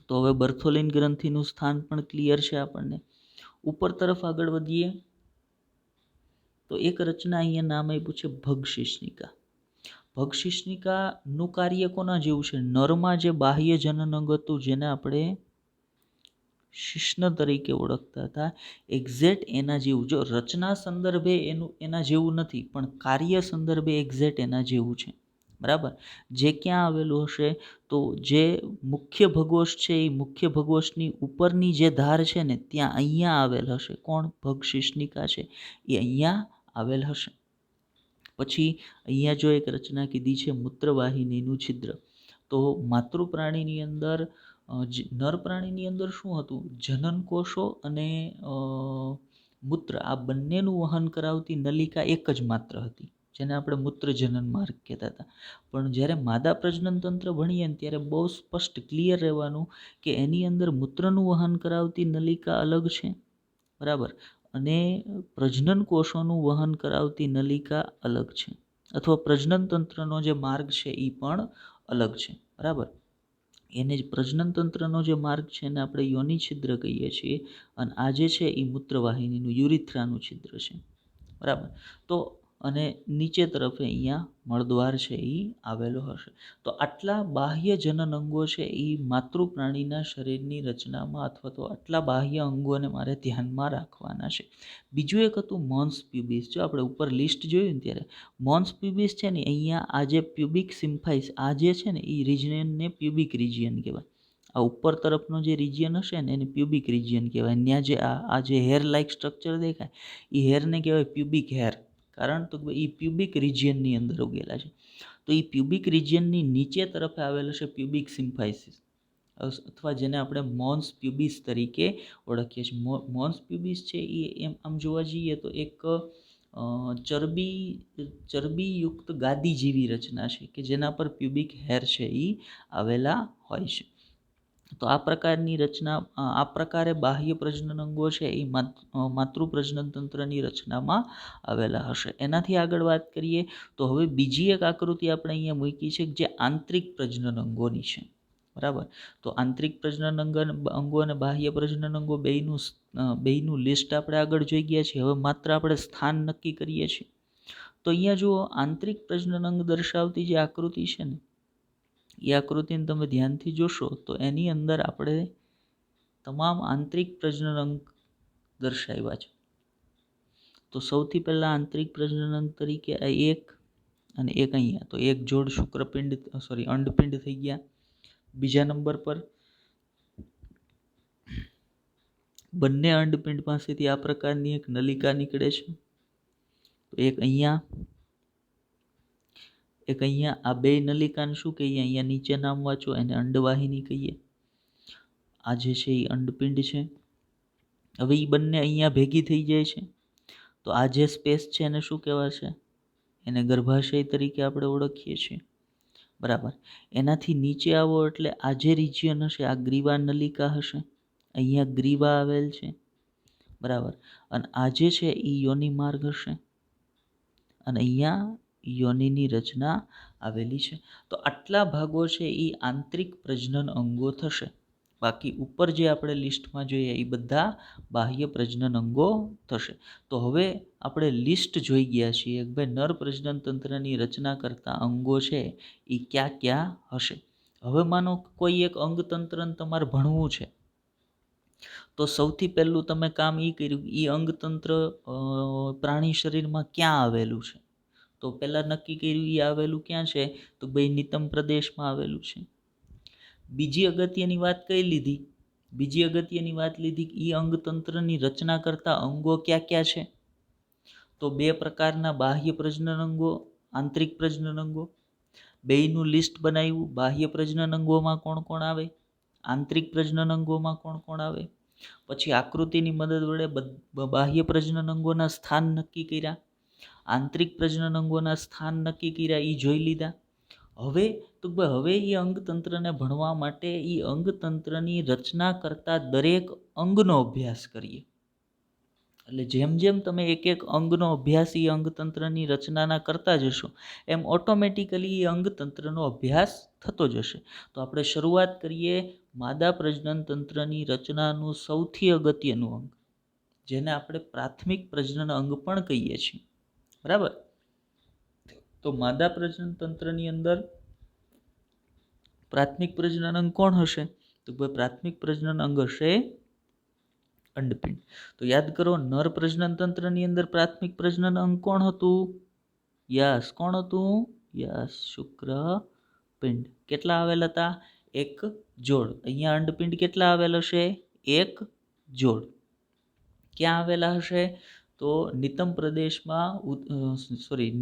તો હવે બર્થોલિન ગ્રંથિનું સ્થાન પણ ક્લિયર છે આપણને. ઉપર તરફ આગળ વધીએ તો એક રચના અહીંયા નામ આપ્યું છે ભગ શિશ્નિકા. ભગશિષ્ણિકાનું કાર્ય કોના જેવું છે? નરમાં જે બાહ્ય જનન અંગ હતું જેને આપણે શિશ્ન તરીકે ઓળખતા હતા, એક્ઝેક્ટ એના જેવું. જો રચના સંદર્ભે એના જેવું નથી, પણ કાર્ય સંદર્ભે એક્ઝેક્ટ એના જેવું છે. બરાબર. જે ક્યાં આવેલું હશે? તો જે મુખ્ય ભગોશ છે એ મુખ્ય ભગોશની ઉપરની જે ધાર છે ને ત્યાં અહીંયા આવેલ હશે. કોણ? ભગશિષ્ણિકા છે એ અહીંયા આવેલ હશે. પછી અહીંયા જો એક રચના કીધી છે મૂત્રવાહિનીનું છિદ્ર. તો માતૃ પ્રાણીની અંદર નર પ્રાણીની અંદર શું હતું? જનન કોષો અને મૂત્ર આ બંનેનું વહન કરાવતી નલિકા એક જ માત્ર હતી, જેને આપણે મૂત્ર જનન માર્ગ કહેતા હતા. પણ જ્યારે માદા પ્રજનન તંત્ર ભણીએ ને ત્યારે બહુ સ્પષ્ટ ક્લિયર રહેવાનું કે એની અંદર મૂત્રનું વહન કરાવતી નલિકા અલગ છે, બરાબર, અને પ્રજનન કોષોનું વહન કરાવતી નલિકા અલગ છે, અથવા પ્રજનન તંત્રનો જે માર્ગ છે એ પણ અલગ છે, બરાબર. એને જ પ્રજનન તંત્રનો જે માર્ગ છે એને આપણે યોનિ છિદ્ર કહીએ છીએ, અને આ જે છે એ મૂત્રવાહિનીનું યુરિથ્રાનું છિદ્ર છે, બરાબર. તો અને નીચે તરફે અહીંયા મળદ્વાર છે એ આવેલો હશે. તો આટલા બાહ્ય જનન અંગો છે એ માતૃ પ્રાણીના શરીરની રચનામાં, અથવા તો આટલા બાહ્ય અંગોને મારે ધ્યાનમાં રાખવાના છે. બીજું એક હતું મોન્સ પ્યુબિસ. જો આપણે ઉપર લિસ્ટ જોયું ને ત્યારે મોન્સ પ્યુબિસ છે ને અહીંયા આ જે પ્યુબિક સિમ્ફાઇસ આ જે છે ને એ રિજિયનને પ્યુબિક રિજિયન કહેવાય. આ ઉપર તરફનો જે રિજિયન હશે ને એને પ્યુબિક રિજિયન કહેવાય. ત્યાં જે આ જે હેર લાઇક સ્ટ્રક્ચર દેખાય એ હેરને કહેવાય પ્યુબિક હેર. કારણ તો એ પ્યુબિક રિજિયનની અંદર ઉગેલા છે. તો એ પ્યુબિક રિજિયનની નીચે તરફે આવેલો છે પ્યુબિક સિમ્ફાઇસિસ, અથવા જેને આપણે મોન્સ પ્યુબિસ તરીકે ઓળખીએ છીએ. મોન્સ પ્યુબિસ છે એ એમ આમ જોવા જઈએ તો એક ચરબીયુક્ત ગાદી જેવી રચના છે કે જેના પર પ્યુબિક હેર છે એ આવેલા હોય છે. તો આ પ્રકારની રચના, આ પ્રકારે બાહ્ય પ્રજનન અંગો છે એ માતૃ પ્રજનન તંત્રની રચનામાં આવેલા હશે. એનાથી આગળ વાત કરીએ તો હવે બીજી એક આકૃતિ આપણે અહીંયા મૂકી છે જે આંતરિક પ્રજનન અંગોની છે, બરાબર. તો આંતરિક પ્રજનન અંગો અને બાહ્ય પ્રજનન અંગો બેયનું લિસ્ટ આપણે આગળ જોઈ ગયા છીએ. હવે માત્ર આપણે સ્થાન નક્કી કરીએ છીએ. તો અહીંયા જુઓ, આંતરિક પ્રજનન અંગ દર્શાવતી જે આકૃતિ છે ને એ આકૃતિને તમે ધ્યાનથી જોશો તો એની અંદર આપણે તમામ આંતરિક પ્રજનન અંગ દર્શાવ્યા છે. તો સૌથી પહેલાં આંતરિક પ્રજનન અંગ તરીકે આ એક અને એક અહીંયા, તો એક જોડ શુક્રપિંડ અંડપિંડ થઈ ગયા. બીજા નંબર પર બંને અંડપિંડ પાસેથી આ પ્રકારની એક નલિકા નીકળે છે. તો એક અહીંયા આ બે નલિકાને શું કહીએ? અહીંયા નીચે નામ વાંચો, એને અંડવાહિની કહીએ. આ જે છે એ અંડપિંડ છે. હવે એ બંને અહીંયા ભેગી થઈ જાય છે. તો આ જે સ્પેસ છે એને શું કહેવાશે? એને ગર્ભાશય તરીકે આપણે ઓળખીએ છીએ, બરાબર. એનાથી નીચે આવો એટલે આ જે રિજિયન હશે આ ગ્રીવા નલિકા હશે. અહીંયા ગ્રીવા આવેલ છે, બરાબર. અને આ જે છે એ યોનિ માર્ગ હશે, અને અહીંયા યોનિની રચના આવેલી છે. તો આટલા ભાગો છે એ આંતરિક પ્રજનન અંગો થશે. બાકી ઉપર જે આપણે લિસ્ટમાં જોઈએ એ બધા બાહ્ય પ્રજનન અંગો થશે. તો હવે આપણે લિસ્ટ જોઈ ગયા છીએ કે ભાઈ નર પ્રજનન તંત્રની રચના કરતા અંગો છે એ ક્યાં ક્યાં હશે. હવે માનો કોઈ એક અંગતંત્રને તમારે ભણવું છે, તો સૌથી પહેલું તમે કામ એ કર્યું એ અંગતંત્ર પ્રાણી શરીરમાં ક્યાં આવેલું છે. તો પહેલાં નક્કી કર્યું એ આવેલું ક્યાં છે? તો ભાઈ નિતંબ પ્રદેશમાં આવેલું છે. બીજી અગત્યની વાત કઈ લીધી? બીજી અગત્યની વાત લીધી કે એ અંગતંત્રની રચના કરતા અંગો ક્યાં ક્યાં છે? તો બે પ્રકારના બાહ્ય પ્રજનન અંગો, આંતરિક પ્રજનન અંગો. બેયનું લિસ્ટ બનાવ્યું. બાહ્ય પ્રજનન અંગોમાં કોણ કોણ આવે, આંતરિક પ્રજનન અંગોમાં કોણ કોણ આવે. પછી આકૃતિની મદદ વડે બાહ્ય પ્રજનન અંગોના સ્થાન નક્કી કર્યા, આંતરિક પ્રજનન અંગોના સ્થાન નક્કી કર્યા, એ જોઈ લીધા. હવે એ અંગતંત્રને ભણવા માટે એ અંગતંત્રની રચના કરતા દરેક અંગનો અભ્યાસ કરીએ. એટલે જેમ જેમ તમે એક એક અંગનો અભ્યાસ એ અંગતંત્રની રચનાના કરતા જશો એમ ઓટોમેટિકલી એ અંગતંત્રનો અભ્યાસ થતો જશે. તો આપણે શરૂઆત કરીએ માદા પ્રજનન તંત્રની રચનાનું સૌથી અગત્યનું અંગ, જેને આપણે પ્રાથમિક પ્રજનન અંગ પણ કહીએ છીએ, બરાબર. તો માદા પ્રજનન તંત્રની અંદર પ્રાથમિક પ્રજનન અંગ કોણ હશે? તો ભાઈ પ્રાથમિક પ્રજનન અંગ હશે અંડપિંડ. તો યાદ કરો, નર પ્રજનન તંત્રની અંદર પ્રાથમિક પ્રજનન અંગ કોણ હતું? યસ, કોણ હતું? યસ, શુક્રપિંડ. કેટલા આવેલ હતા? એક જોડ. અહીંયા અંડપિંડ કેટલા આવેલ હશે? એક જોડ. ક્યાં આવેલા હશે? તો નિતંબ પ્રદેશમાં,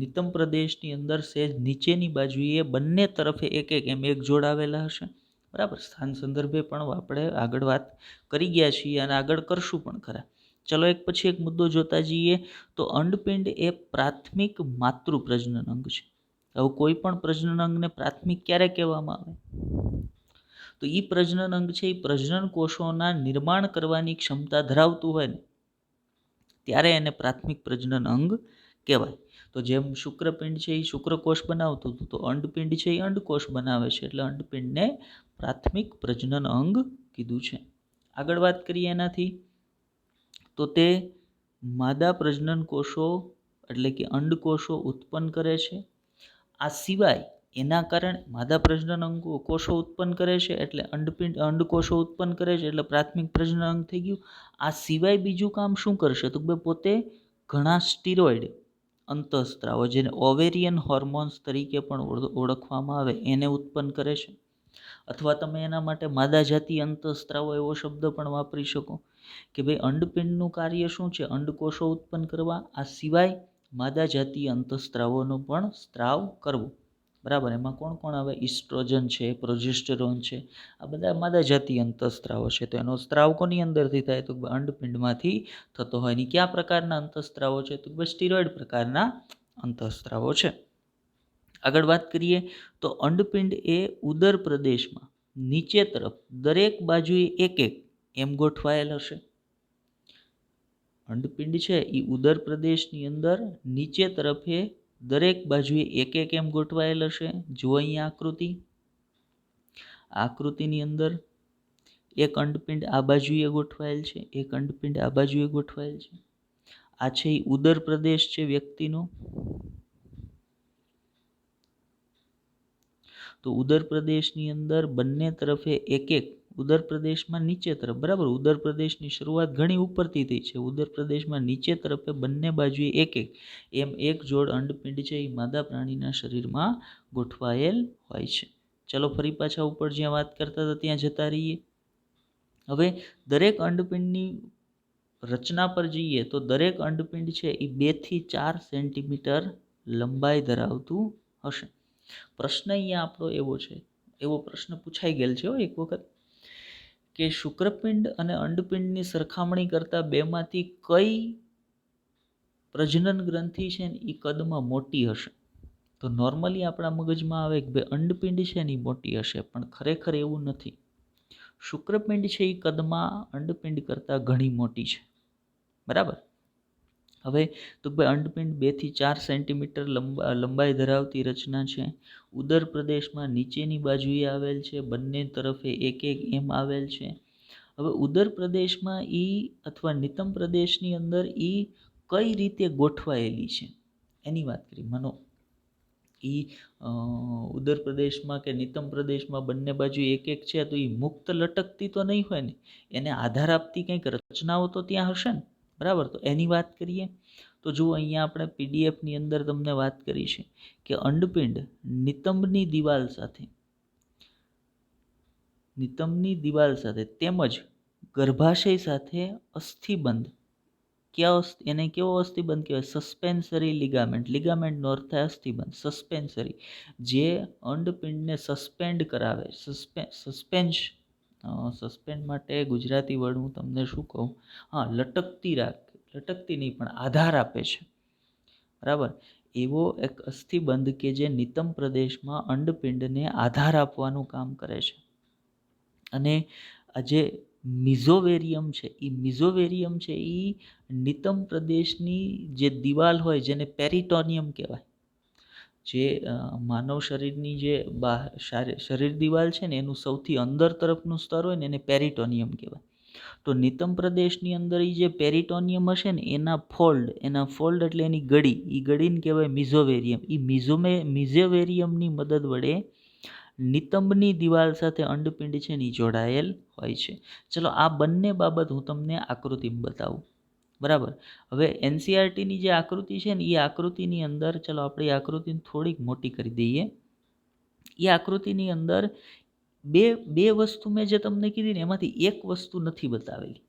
નિતંબ પ્રદેશની અંદર સેજ નીચેની બાજુએ બંને તરફે એક એક એમ એક જોડ આવેલા હશે. બરાબર, સ્થાન સંદર્ભે પણ આપણે આગળ વાત કરી ગયા છીએ અને આગળ કરશું પણ ખરા. ચલો એક પછી એક મુદ્દો જોતા જઈએ. તો અંડપિંડ એ પ્રાથમિક માતૃ પ્રજનન અંગ છે. હવે કોઈ પણ પ્રજનન અંગને પ્રાથમિક ક્યારે કહેવામાં આવે? તો એ પ્રજનન અંગ છે એ પ્રજનન કોષોના નિર્માણ કરવાની ક્ષમતા ધરાવતું હોય ને ત્યારે એને પ્રાથમિક પ્રજનન અંગ કહેવાય. તો જેમ શુક્રપિંડ છે એ શુક્રકોષ બનાવતું હતું, તો અંડપિંડ છે એ અંડકોષ બનાવે છે, એટલે અંડપિંડને પ્રાથમિક પ્રજનન અંગ કીધું છે. આગળ વાત કરીએ એનાથી, તો તે માદા પ્રજનન કોષો એટલે કે અંડકોષો ઉત્પન્ન કરે છે. આ સિવાય એના કારણે માદા પ્રજનન અંગો કોષો ઉત્પન્ન કરે છે એટલે અંડકોષો ઉત્પન્ન કરે છે એટલે પ્રાથમિક પ્રજનન અંગ થઈ ગયું. આ સિવાય બીજું કામ શું કરશે? તો પોતે ઘણા સ્ટીરોઇડ અંતઃસ્ત્રાવો, જેને ઓવેરિયન હોર્મોન્સ તરીકે પણ ઓળખવામાં આવે, એને ઉત્પન્ન કરે છે. અથવા તમે એના માટે માદા જાતીય અંતઃસ્ત્રાવો એવો શબ્દ પણ વાપરી શકો કે ભાઈ અંડપિંડનું કાર્ય શું છે? અંડકોષો ઉત્પન્ન કરવા. આ સિવાય માદા જાતીય અંતઃસ્ત્રાવોનો પણ સ્ત્રાવ કરવો. બરાબર, એમાં કોણ કોણ આવે? ઇસ્ટ્રોજન છે, પ્રોજેસ્ટેરોન છે, આ બધા માદા જાતીય અંતઃસ્ત્રાવો છે. તો એનો સ્ત્રાવ કોની અંદરથી થાય? તો અંડપિંડમાંથી થતો હોય. એની કયા પ્રકારના અંતઃસ્ત્રાવો છે? તો સ્ટીરોઇડ પ્રકારના અંતઃસ્ત્રાવો છે. આગળ વાત કરીએ તો અંડપિંડ એ ઉદર પ્રદેશમાં નીચે તરફ દરેક બાજુએ એક એક એમ ગોઠવાયેલ હશે. અંડપિંડ છે એ ઉદર પ્રદેશની અંદર નીચે તરફે દરેક બાજુએ એક એક એમ ગોઠવાયેલ હશે. જો અહીંયા આકૃતિની અંદર એક અંડપિંડ આ બાજુએ ગોઠવાયેલ છે, એક અંડપિંડ આ બાજુએ ગોઠવાયેલ છે. આ છે એ ઉદર પ્રદેશ છે વ્યક્તિનો. તો ઉદર પ્રદેશની અંદર બંને તરફે એક એક, ઉદર પ્રદેશમાં નીચે તરફ, બરાબર, ઉદર પ્રદેશની શરૂઆત ઘણી ઉપરથી થઈ છે. ઉદર પ્રદેશમાં નીચે તરફે બંને બાજુએ એક એક એમ એક જોડ અંડપિંડ છે એ માદા પ્રાણીના શરીરમાં ગોઠવાયેલ હોય છે. ચલો ફરી પાછા ઉપર જ્યાં વાત કરતા હતા ત્યાં જતા રહીએ. હવે દરેક અંડપિંડની રચના પર જઈએ તો દરેક અંડપિંડ છે એ 2 થી 4 સેન્ટીમીટર લંબાઈ ધરાવતું હશે. પ્રશ્ન અહીંયા આપણો એવો પ્રશ્ન પૂછાઈ ગયેલ છે એક વખત કે શુક્રપિંડ અને અંડપિંડની સરખામણી કરતા બેમાંથી કઈ પ્રજનન ગ્રંથિ છે ને એ કદમાં મોટી હશે? તો નોર્મલી આપણા મગજમાં આવે કે ભાઈ અંડપિંડ છે ને એ મોટી હશે, પણ ખરેખર એવું નથી. શુક્રપિંડ છે એ કદમાં અંડપિંડ કરતાં ઘણી મોટી છે. બરાબર. હવે તો ભાઈ અંડપિંડ 2 થી 4 સેન્ટીમીટર લંબાઈ ધરાવતી રચના છે. ઉદર પ્રદેશમાં નીચેની બાજુએ આવેલ છે, બંને તરફે એક એક એમ આવેલ છે. હવે ઉદર પ્રદેશમાં અથવા નિતંબ પ્રદેશની અંદર કઈ રીતે ગોઠવાયેલી છે એની વાત કરી. માનો ઉદર પ્રદેશમાં કે નિતંબ પ્રદેશમાં બંને બાજુ એક એક છે, તો મુક્ત લટકતી તો નહીં હોય ને, એને આધાર આપતી કંઈક રચનાઓ તો ત્યાં હશે ને. બરાબર, તો એની વાત કરીએ તો જુઓ અહીંયા આપણે પીડીએફની અંદર તમને વાત કરી છે કે અંડપિંડ નિતંબની દિવાલ સાથે તેમજ ગર્ભાશય સાથે અસ્થિબંધ, એને કેવો અસ્થિબંધ કહેવાય? સસ્પેન્સરી લિગામેન્ટનો અર્થ થાય અસ્થિબંધ, સસ્પેન્સરી, જે અંડપિંડને સસ્પેન્ડ કરાવે. સસ્પેન્ડ માટે ગુજરાતી વર્ડ હું તમને શું કહું? લટકતી નહીં પણ આધાર આપે છે. બરાબર, એવો એક અસ્થિબંધ કે જે નિતંબ પ્રદેશમાં અંડપિંડને આધાર આપવાનું કામ કરે છે. અને આ જે મિઝોવેરિયમ છે એ નિતંબ પ્રદેશની જે દિવાલ હોય જેને પેરિટોનિયમ કહેવાય, જે માનવ શરીરની જે શરીર દિવાલ છે ને એનું સૌથી અંદર તરફનું સ્તર હોય ને એને પેરિટોનિયમ કહેવાય. તો નિતંબ પ્રદેશની અંદર એ જે પેરિટોનિયમ હશે ને એના ફોલ્ડ એટલે એની ગળી, એ ગળીને કહેવાય મિઝોવેરિયમ. એ મિઝોવેરિયમની મદદ વડે નિતંબની દિવાલ સાથે અંડપિંડ છે ને જોડાયેલ હોય છે. ચલો આ બંને બાબત હું તમને આકૃતિમાં બતાવું. બરાબર. હવે એનસીઆરટીની જે આકૃતિ છે ને એ આકૃતિની અંદર, ચલો આપણે આકૃતિને થોડીક મોટી કરી દઈએ. એ આકૃતિની અંદર બે વસ્તુ મેં જે તમને કીધી ને એમાંથી એક વસ્તુ નથી બતાવેલી.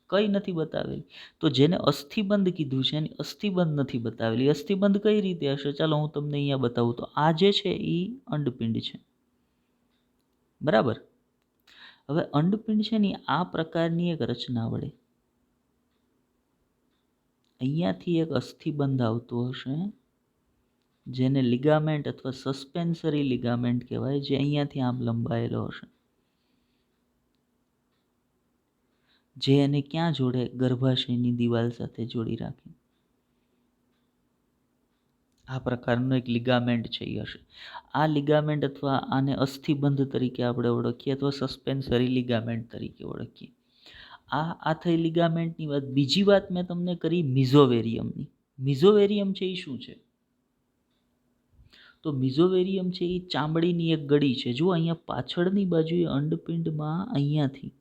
કઈ નથી બતાવેલી? તો જેને અસ્થિબંધ કીધું છે એની અસ્થિબંધ નથી બતાવેલી. અસ્થિબંધ કઈ રીતે હશે? ચાલો હું તમને અહીંયા બતાવું. તો આ જે છે એ અંડપિંડ છે. બરાબર. હવે અંડપિંડ છે ને આ પ્રકારની એક રચના વડે અહીંયાથી એક અસ્થિબંધ આવતો હશે, જેને લિગામેન્ટ અથવા સસ્પેન્સરી લિગામેન્ટ કહેવાય, જે અહીંયાથી આમ લંબાયેલો હશે, જે એને ક્યાં જોડે? ગર્ભાશયની દિવાલ સાથે જોડી રાખે. આ પ્રકારનો એક લિગામેન્ટ છે એ હશે. આ લિગામેન્ટ અથવા આને અસ્થિબંધ તરીકે આપણે ઓળખીએ અથવા સસ્પેન્સરી લિગામેન્ટ તરીકે ઓળખીએ. આ થઈ લિગામેન્ટની વાત. બીજી વાત મેં તમને કરી મિઝોવેરિયમની. મિઝોવેરિયમ છે એ શું છે? તો મિઝોવેરિયમ છે એ ચામડીની એક ગળી છે. જો અહીંયા પાછળની બાજુએ અંડપિંડમાં અહીંયાથી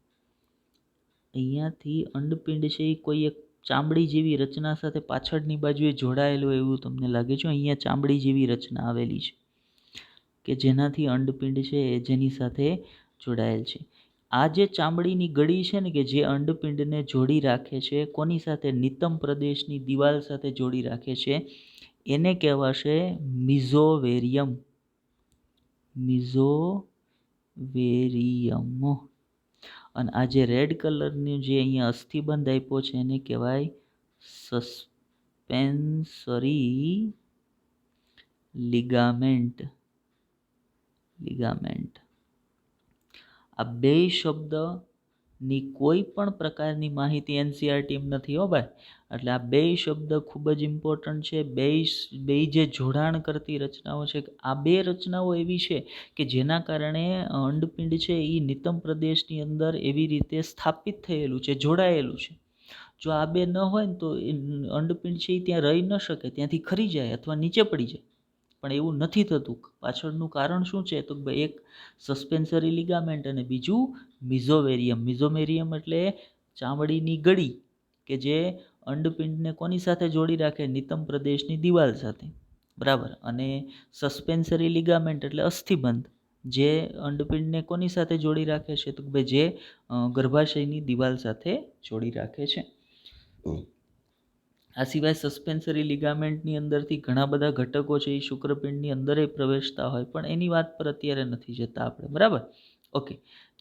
અંડપિંડ છે એ કોઈ એક ચામડી જેવી રચના સાથે પાછળની બાજુએ જોડાયેલું હોય એવું તમને લાગે છે. અહીંયા ચામડી જેવી રચના આવેલી છે કે જેનાથી અંડપિંડ છે એ જેની સાથે જોડાયેલ છે. આ જે ચામડીની ગળી છે ને કે જે અંડપિંડને જોડી રાખે છે, કોની સાથે? નિતંબ પ્રદેશની દિવાલ સાથે જોડી રાખે છે, એને કહેવાશે મિઝોવેરિયમ. મિઝોવેરિયમ. અને આ જે રેડ કલરનું જે અહીંયા અસ્થિબંધ આપ્યો છે એને કહેવાય સસ્પેન્સરી લિગામેન્ટ. આ બે શબ્દની કોઈ પણ પ્રકારની માહિતી એનસીઆરટીમાં નથી હો ભાઈ. એટલે આ બે શબ્દ ખૂબ જ ઇમ્પોર્ટન્ટ છે. બે જે જોડાણ કરતી રચનાઓ છે, આ બે રચનાઓ એવી છે કે જેના કારણે અંડપિંડ છે એ નિતંબ પ્રદેશની અંદર એવી રીતે સ્થાપિત થયેલું છે, જોડાયેલું છે. જો આ બે ન હોય ને તો અંડપિંડ છે એ ત્યાં રહી ન શકે, ત્યાંથી ખરી જાય અથવા નીચે પડી જાય. પણ એવું નથી થતું. પાછળનું કારણ શું છે? તો એક સસ્પેન્સરી લિગામેન્ટ અને બીજું મિઝોવેરિયમ. મિઝોવેરિયમ એટલે ચામડીની ગળી કે જે અંડપિંડને કોની સાથે જોડી રાખે? નિતંબ પ્રદેશની દિવાલ સાથે. બરાબર. અને સસ્પેન્સરી લિગામેન્ટ એટલે અસ્થિબંધ, જે અંડપિંડને કોની સાથે જોડી રાખે છે? તો જે ગર્ભાશયની દિવાલ સાથે જોડી રાખે છે. આ સિવાય સસ્પેન્સરી લિગામેન્ટની અંદરથી ઘણા બધા ઘટકો છે એ શુક્રપિંડની અંદર પ્રવેશતા હોય, પણ એની વાત પર અત્યારે નથી જતા આપણે. બરાબર. ઓકે,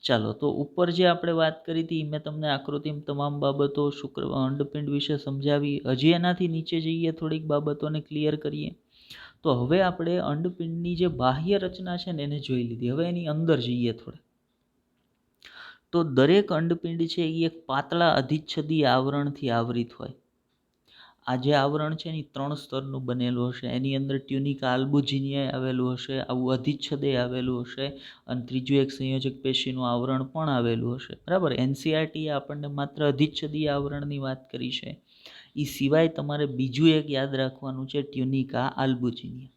ચાલો. તો ઉપર જે આપણે વાત કરી હતી મેં તમને આકૃતિમાં તમામ બાબતો અંડપિંડ વિશે સમજાવી. હજી એનાથી નીચે જઈએ, થોડીક બાબતોને ક્લિયર કરીએ. તો હવે આપણે અંડપિંડની જે બાહ્ય રચના છે ને એને જોઈ લીધી. હવે એની અંદર જઈએ થોડે. તો દરેક અંડપિંડ છે એ એક પાતળા અધિચ્છદીય આવરણથી આવરિત હોય. આ જે આવરણ છે એ 3 સ્તરનું બનેલું હશે. એની અંદર ટ્યુનિકા આલ્બુજિનિયા આવેલું હશે, આવું અધિચ્છદેય આવેલું હશે, અને ત્રીજું એક સંયોજક પેશીનું આવરણ પણ આવેલું હશે. બરાબર. એનસીઆરટી આપણને માત્ર અધિચ્છદીય આવરણની વાત કરી છે. એ સિવાય તમારે બીજું એક યાદ રાખવાનું છે, ટ્યુનિકા આલ્બુજિનિયા.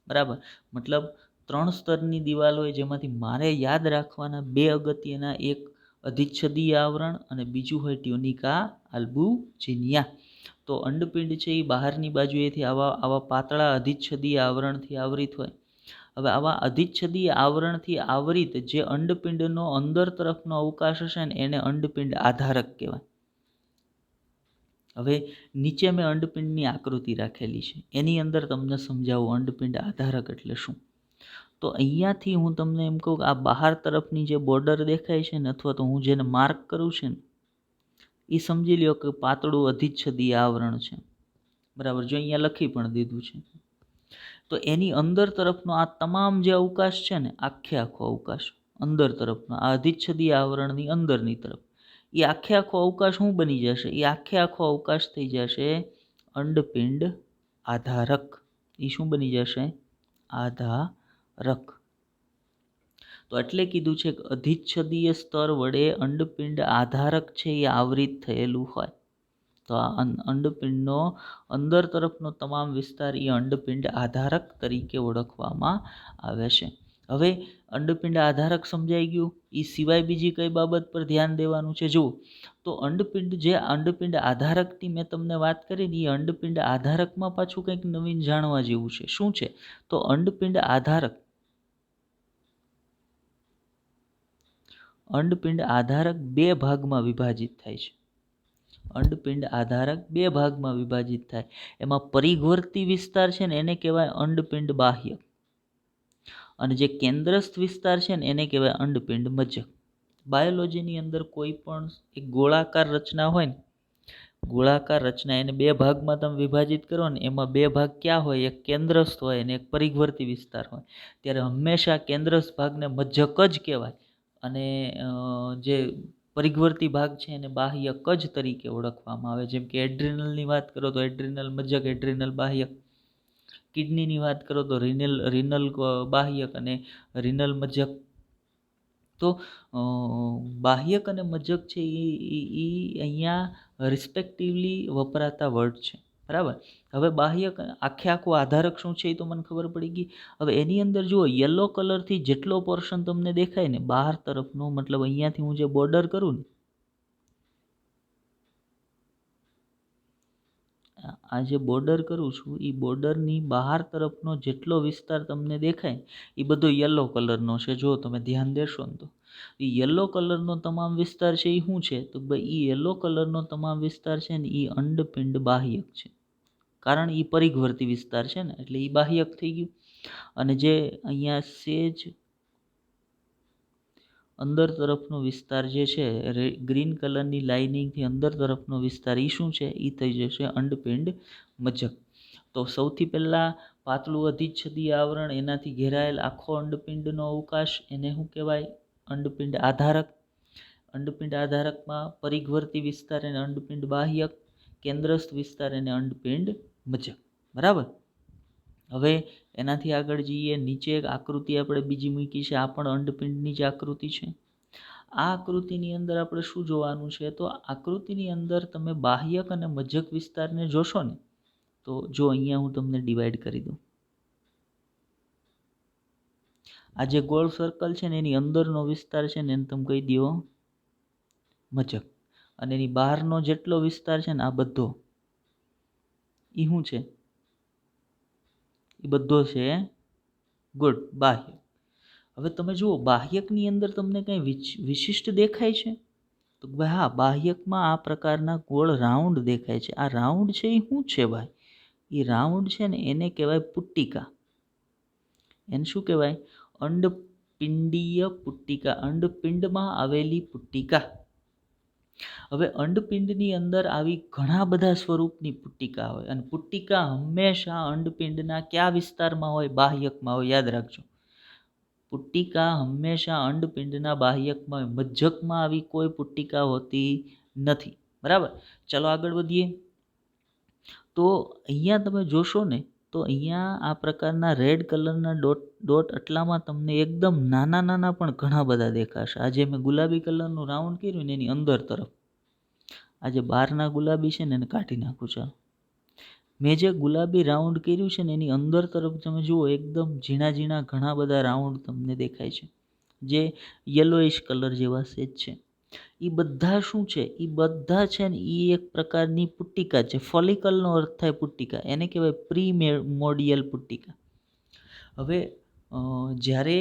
બરાબર. મતલબ 3 સ્તરની દિવાલ હોય, જેમાંથી મારે યાદ રાખવાના 2 અગત્યના, એક અધિચ્છદીય આવરણ અને બીજું હોય ટ્યુનિકા આલ્બુજિનિયા. તો અંડપિંડ છે એ બહારની બાજુએથી આવા પાતળા અધિચ્છદીય આવરણથી આવરિત હોય. હવે આવા અધિચ્છદીય આવરણથી આવરિત જે અંડપિંડનો અંદર તરફનો અવકાશ હશે ને એને અંડપિંડ આધારક કહેવાય. હવે નીચે મેં અંડપિંડની આકૃતિ રાખેલી છે, એની અંદર તમને સમજાવું અંડપિંડ આધારક એટલે શું. તો અહીંયાથી હું તમને એમ કહું કે આ બહાર તરફની જે બોર્ડર દેખાય છે ને, અથવા તો હું જેને માર્ક કરું છું ને, એ સમજી લ્યો કે પાતળું અધિચ્છદીય આવરણ છે. બરાબર. જો અહીંયા લખી પણ દીધું છે. તો એની અંદર તરફનો આ તમામ જે અવકાશ છે ને, આખો અવકાશ અંદર તરફનો, આ અધિચ્છદીય આવરણની અંદરની તરફ, એ આખો અવકાશ શું બની જશે? એ આખો અવકાશ થઈ જશે અંડપિંડ આધારક. એ શું બની જશે? આધારક. તો એટલે કીધું છે કે અધિચ્છદીય સ્તર વડે અંડપિંડ આધારક છે એ આવરિત થયેલું હોય. તો આ અંડપિંડનો અંદર તરફનો તમામ વિસ્તાર એ અંડપિંડ આધારક તરીકે ઓળખવામાં આવે છે. હવે અંડપિંડ આધારક સમજાઈ ગયું. એ સિવાય બીજી કઈ બાબત પર ધ્યાન દેવાનું છે? જુઓ, તો અંડપિંડ આધારકની મેં તમને વાત કરી ને, એ અંડપિંડ આધારકમાં પાછું કંઈક નવીન જાણવા જેવું છે. શું છે? તો અંડપિંડ આધારક બે ભાગમાં વિભાજિત થાય છે. અંડપિંડ આધારક બે ભાગમાં વિભાજિત થાય. એમાં પરિઘવર્તી વિસ્તાર છે ને એને કહેવાય અંડપિંડ બાહ્ય, અને જે કેન્દ્રસ્થ વિસ્તાર છે ને એને કહેવાય અંડપિંડ મજ્જક. બાયોલોજીની અંદર કોઈ પણ એક ગોળાકાર રચના હોય ને, ગોળાકાર રચના એને બે ભાગમાં તમે વિભાજિત કરો ને, એમાં બે ભાગ ક્યાં હોય? એક કેન્દ્રસ્થ હોય અને એક પરિઘવર્તી વિસ્તાર હોય. ત્યારે હંમેશા કેન્દ્રસ્થ ભાગને મજ્જક જ કહેવાય, અને જે પરિઘવર્તી ભાગ છે એને બાહ્યક જ તરીકે ઓળખવામાં આવે. જેમ કે એડ્રિનલની વાત કરો તો એડ્રિનલ મજ્જક, એડ્રિનલ બાહ્યક. કિડનીની વાત કરો તો રિનલ બાહ્યક અને રિનલ મજ્જક. તો બાહ્યક અને મજ્જક છે એ અહીંયા રિસ્પેક્ટિવલી વપરાતા વર્ડ છે, બરાબર. હવે બાહ્યક આખું આધારક શું છે એ તો મને ખબર પડી ગઈ. હવે એની અંદર જુઓ, યલો કલરથી જેટલો પોર્શન તમને દેખાય ને બહાર તરફનો, મતલબ અહીંયાથી હું જે બોર્ડર કરું ને, આ જે બોર્ડર કરું છું એ બોર્ડરની બહાર તરફનો જેટલો વિસ્તાર તમને દેખાય એ બધો યલો કલરનો છે. જો તમે ધ્યાન દેશો ને તો એ યલો કલરનો તમામ વિસ્તાર છે એ શું છે? તો ભાઈ એ યલો કલરનો તમામ વિસ્તાર છે ને એ અંડપિંડ બાહ્યક છે. કારણ એ પરિઘવર્તી વિસ્તાર છે ને, એટલે એ બાહ્યક થઈ ગયું. અને જે અહીંયા સેજ અંદર તરફનો વિસ્તાર જે છે, ગ્રીન કલરની લાઇનિંગથી અંદર તરફનો વિસ્તાર એ શું છે? એ થઈ જશે અંડપિંડ મજ્જક. તો સૌથી પહેલાં પાતળું અધિચ્છદીય આવરણ, એનાથી ઘેરાયેલ આખો અંડપિંડનો અવકાશ, એને શું કહેવાય? અંડપિંડ આધારક. અંડપિંડ આધારકમાં પરિઘવર્તી વિસ્તાર એને અંડપિંડ બાહ્યક, કેન્દ્રસ્થ વિસ્તાર એને અંડપિંડ મજ્જક, બરાબર. હવે એનાથી આગળ જઈએ, નીચે એક આકૃતિ આપણે બીજી મૂકી છે, આ પણ અંડપિંડની જ આકૃતિ છે. આ આકૃતિની અંદર આપણે શું જોવાનું છે? તો આકૃતિની અંદર તમે બાહ્યક અને મજ્જક વિસ્તારને જોશો ને, તો જો અહીંયા હું તમને ડિવાઈડ કરી દઉં. આ જે ગોળ સર્કલ છે ને એની અંદરનો વિસ્તાર છે ને એને તમે કહી દો મજ્જક, અને એની બહારનો જેટલો વિસ્તાર છે ને આ બધો એ શું છે? એ બધો છે ગુડ બાહ્યક. હવે તમે જુઓ, બાહ્યકની અંદર તમને કંઈ વિશિષ્ટ દેખાય છે? તો ભાઈ હા, બાહ્યકમાં આ પ્રકારના ગોળ રાઉન્ડ દેખાય છે. આ રાઉન્ડ છે એ શું છે ભાઈ? એ રાઉન્ડ છે ને એને કહેવાય પુટ્ટિકા. એને શું કહેવાય? અંડપિંડીય પુટ્ટિકા, અંડપિંડમાં આવેલી પુટ્ટિકા. હવે અંડપિંડની અંદર આવી ઘણા બધા સ્વરૂપની પુટ્ટિકા હોય, અને પુટ્ટિકા હંમેશા અંડપિંડના કયા વિસ્તારમાં હોય? બાહ્યકમાં હોય. યાદ રાખજો, પુટ્ટિકા હંમેશા અંડપિંડના બાહ્યકમાં હોય. મજ્જકમાં આવી કોઈ પુટ્ટિકા હોતી નથી, બરાબર. ચાલો આગળ વધીએ. તો અહીંયા તમે જોશો ને, તો અહીંયા આ પ્રકારના રેડ કલરના ડોટ એટલામાં તમને એકદમ નાના નાના પણ ઘણા બધા દેખાશે. આજે મેં ગુલાબી કલરનું રાઉન્ડ કર્યું ને એની અંદર તરફ, આ જે બહારના ગુલાબી છે ને એને કાઢી નાખું. ચાલો, મેં જે ગુલાબી રાઉન્ડ કર્યું છે ને એની અંદર તરફ તમે જુઓ, એકદમ ઝીણા ઝીણા ઘણા બધા રાઉન્ડ તમને દેખાય છે, જે યલોઇશ કલર જેવા સેજ છે. એ બધા શું છે? એ બધા છે ને એ એક પ્રકારની પુટ્ટિકા છે. ફોલિકલનો અર્થ થાય પુટ્ટિકા, એને કહેવાય પ્રીમોડિયલ પુટ્ટિકા. હવે જ્યારે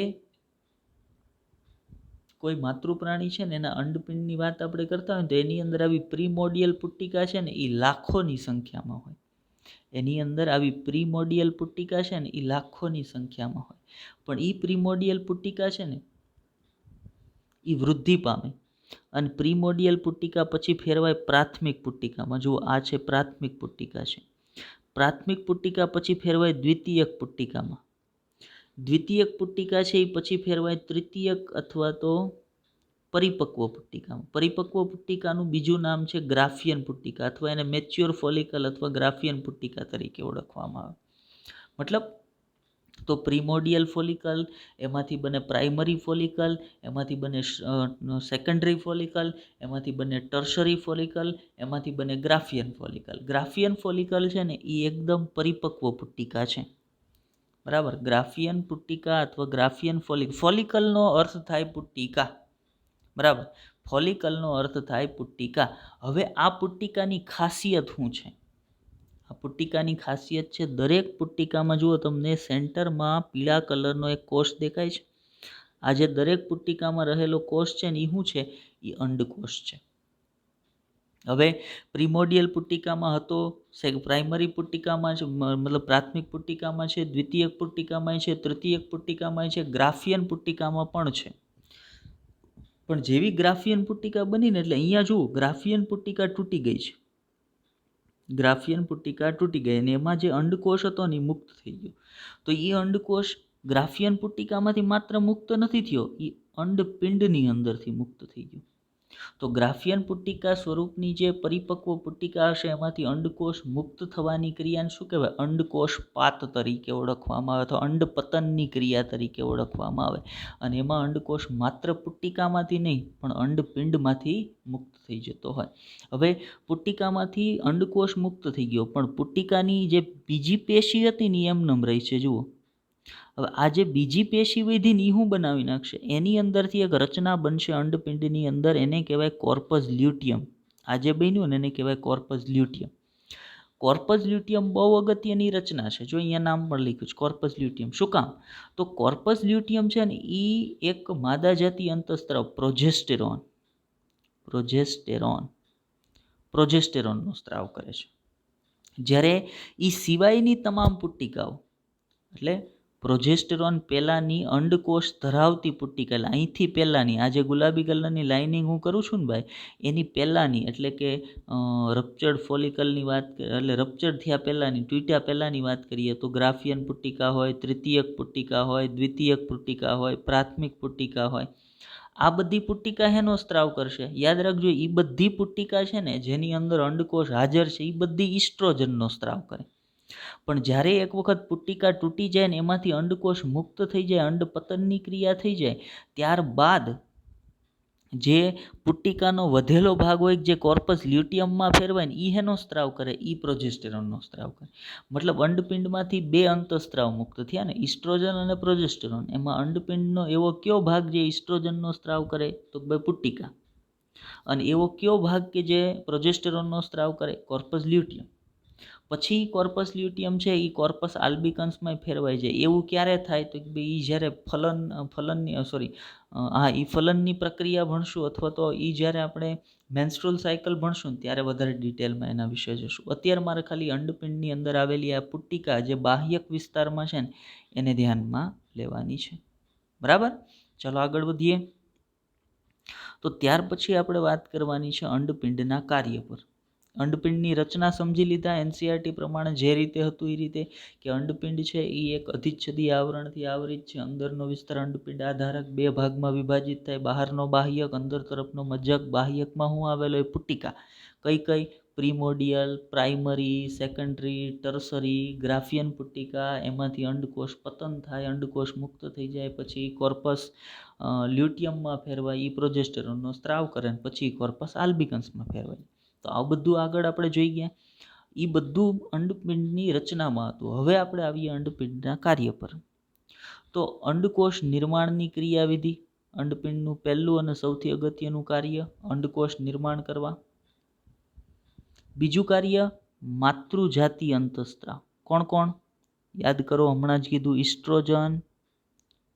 કોઈ માતૃ પ્રાણી છે ને એના અંડપિંડની વાત આપણે કરતા હોય તો એની અંદર આવી પ્રીમોડિયલ પુટ્ટિકા છે ને એ લાખોની સંખ્યામાં હોય. એની અંદર આવી પ્રીમોડિયલ પુટ્ટિકા છે ને એ લાખોની સંખ્યામાં હોય. પણ એ પ્રીમોડિયલ પુટ્ટિકા છે ને એ વૃદ્ધિ પામે, અને પ્રીમોડિયલ પુટ્ટિકા પછી ફેરવાય પ્રાથમિક પુટ્ટિકામાં. જુઓ, આ છે પ્રાથમિક પુટ્ટિકા છે. પ્રાથમિક પુટ્ટિકા પછી ફેરવાય દ્વિતીયક પુટ્ટિકામાં. દ્વિતીયક પુટ્ટિકા છે એ પછી ફેરવાય તૃતીયક અથવા તો પરિપક્વ પુટ્ટિકામાં. પરિપક્વ પુટ્ટિકાનું બીજું નામ છે ગ્રાફિયન પુટ્ટિકા, અથવા એને મેચ્યોર ફોલિકલ અથવા ગ્રાફિયન પુટ્ટિકા તરીકે ઓળખવામાં આવે. મતલબ તો પ્રિમોડિયલ ફોલિકલ, એમાંથી બને પ્રાઇમરી ફોલિકલ, એમાંથી બને સેકન્ડરી ફોલિકલ, એમાંથી બને ટર્શરી ફોલિકલ, એમાંથી બને ગ્રાફિયન ફોલિકલ. ગ્રાફિયન ફોલિકલ છે ને એ એકદમ પરિપક્વ પુટ્ટિકા છે, બરાબર. ગ્રાફિયન પુટ્ટિકા અથવા ગ્રાફિયન ફોલિકલનો અર્થ થાય પુટ્ટિકા, બરાબર. ફોલિકલનો અર્થ થાય પુટ્ટિકા. હવે આ પુટ્ટિકાની ખાસિયત શું છે? આ પુટ્ટિકાની ખાસિયત છે, દરેક પુટ્ટિકામાં જુઓ તમને સેન્ટરમાં પીળા કલરનો એક કોષ દેખાય છે. આ જે દરેક પુટ્ટિકામાં રહેલો કોષ છે ને એ શું છે? એ અંડકોષ છે. હવે પ્રિમોડિયલ પુટ્ટિકામાં હતો, પ્રાઇમરી પુટ્ટિકામાં છે, મતલબ પ્રાથમિક પુટ્ટિકામાં છે, દ્વિતીયક પુટ્ટિકામાં છે, તૃતીયક પુટ્ટિકામાં છે, ગ્રાફિયન પુટ્ટિકામાં પણ છે. પણ જેવી ગ્રાફિયન પુટ્ટિકા બની ને એટલે અહીંયા જુઓ ગ્રાફિયન પુટ્ટિકા તૂટી ગઈ છે. ગ્રાફિયન પુટ્ટિકા તૂટી ગઈ અને એમાં જે અંડકોષ હતો ને એ મુક્ત થઈ ગયો. તો એ અંડકોષ ગ્રાફિયન પુટ્ટિકામાંથી માત્ર મુક્ત નથી થયો, એ અંડપિંડની અંદરથી મુક્ત થઈ ગયો. તો ગ્રાફિયન પુટ્ટિકા સ્વરૂપની જે પરિપક્વ પુટ્ટિકા હશે એમાંથી અંડકોષ મુક્ત થવાની ક્રિયાને શું કહેવાય? અંડકોષપાત તરીકે ઓળખવામાં આવે, અથવા અંડપતનની ક્રિયા તરીકે ઓળખવામાં આવે. અને એમાં અંડકોષ માત્ર પુટ્ટિકામાંથી નહીં પણ અંડપિંડમાંથી મુક્ત થઈ જતો હોય. હવે પુટ્ટિકામાંથી અંડકોષ મુક્ત થઈ ગયો, પણ પુટ્ટિકાની જે બીજી પેશી હતી ને એમ નમ રહી છે. જુઓ હવે આ જે બીજી પેશી વધી ને એ શું બનાવી નાખશે? એની અંદરથી એક રચના બનશે અંડપિંડની અંદર, એને કહેવાય કોર્પસ લ્યુટિયમ. આ જે બન્યું ને એને કહેવાય કોર્પસ લ્યુટિયમ. કોર્પસ લ્યુટિયમ બહુ અગત્યની રચના છે. જો અહીંયા નામ પણ લખ્યું છે કોર્પસ લ્યુટિયમ. શું કામ? તો કોર્પસ લ્યુટિયમ છે ને એ એક માદા જાતિ અંતઃસ્ત્રાવ પ્રોજેસ્ટેરોનનો સ્ત્રાવ કરે છે. જ્યારે એ સિવાયની તમામ પુટ્ટિકાઓ, એટલે પ્રોજેસ્ટેરોન પહેલાંની અંડકોષ ધરાવતી પુટ્ટિકા, અહીંથી પહેલાંની, આ જે ગુલાબી કલરની લાઇનિંગ હું કરું છું ને ભાઈ, એની પહેલાંની, એટલે કે રપ્ચર્ડ ફોલિકલની વાત, એટલે રપ્ચર્ડ થયા પહેલાંની, તૂટ્યા પહેલાંની વાત કરીએ તો ગ્રાફિયન પુટ્ટિકા હોય, તૃતીયક પુટ્ટિકા હોય, દ્વિતીયક પુટ્ટિકા હોય, પ્રાથમિક પુટ્ટિકા હોય, આ બધી પુટ્ટિકા હેનો સ્ત્રાવ કરશે? યાદ રાખજો, એ બધી પુટ્ટિકા છે ને જેની અંદર અંડકોષ હાજર છે એ બધી ઇસ્ટ્રોજનનો સ્ત્રાવ કરે. પણ જ્યારે એક વખત પુટ્ટિકા તૂટી જાય ને એમાંથી અંડકોષ મુક્ત થઈ જાય, અંડપતનની ક્રિયા થઈ જાય, ત્યારબાદ જે પુટ્ટિકાનો વધેલો ભાગ હોય જે કોર્પસ લ્યુટિયમમાં ફેરવાય ને એ હેનો સ્ત્રાવ કરે? એ પ્રોજેસ્ટેરોનનો સ્ત્રાવ કરે. મતલબ અંડપિંડમાંથી બે અંતઃસ્ત્રાવ મુક્ત થયા ને, ઇસ્ટ્રોજન અને પ્રોજેસ્ટેરોન. એમાં અંડપિંડનો એવો કયો ભાગ જે ઇસ્ટ્રોજનનો સ્ત્રાવ કરે? તો ભાઈ પુટ્ટિકા. અને એવો કયો ભાગ કે જે પ્રોજેસ્ટેરોનનો સ્ત્રાવ કરે? Corpus luteum. પછી કોર્પસ લ્યુટિયમ છે એ કોર્પસ આલ્બિકન્સમાં ફેરવાઈ જાય. એવું ક્યારે થાય? તો એ જ્યારે ફલનની પ્રક્રિયા ભણશું, અથવા તો એ જ્યારે આપણે મેન્સ્ટ્રુઅલ સાયકલ ભણશું ને ત્યારે વધારે ડિટેલમાં એના વિશે જોશું. અત્યારે મારે ખાલી અંડપિંડની અંદર આવેલી આ પુટ્ટિકા જે બાહ્યક વિસ્તારમાં છે ને એને ધ્યાનમાં લેવાની છે, બરાબર. ચલો આગળ વધીએ. તો ત્યાર પછી આપણે વાત કરવાની છે અંડપિંડના કાર્ય પર. અંડપિંડની રચના સમજી લીધા એનસીઆરટી પ્રમાણે, જે રીતે હતું એ રીતે, કે અંડપિંડ છે એ એક અધિચ્છદીય આવરણથી આવરિત છે. અંદરનો વિસ્તાર અંડપિંડ આધારક બે ભાગમાં વિભાજિત થાય, બહારનો બાહ્યક, અંદર તરફનો મજ્જક. બાહ્યકમાં શું આવેલો? એ પુટ્ટિકા. કઈ? પ્રિમોડિયલ, પ્રાઇમરી, સેકન્ડરી, ટર્સરી, ગ્રાફિયન પુટ્ટિકા. એમાંથી અંડકોષ પતન થાય, અંડકોષ મુક્ત થઈ જાય, પછી કોર્પસ લ્યુટિયમમાં ફેરવાય, એ પ્રોજેસ્ટેરોનનો સ્ત્રાવ કરે, પછી કોર્પસ આલ્બિકન્સમાં ફેરવાય. તો આ બધું આગળ આપણે જોઈ ગયા. એ બધું અંડપિંડની રચનામાં હતું. હવે આપણે આવીએ અંડપિંડના કાર્ય પર. તો અંડકોષ નિર્માણની ક્રિયાવિધિ. અંડપિંડનું પહેલું અને સૌથી અગત્યનું કાર્ય અંડકોષ નિર્માણ કરવા. બીજું કાર્ય માતૃજાતિ અંતઃસ્ત્રાવ. કોણ? યાદ કરો, હમણાં જ કીધું ઇસ્ટ્રોજન,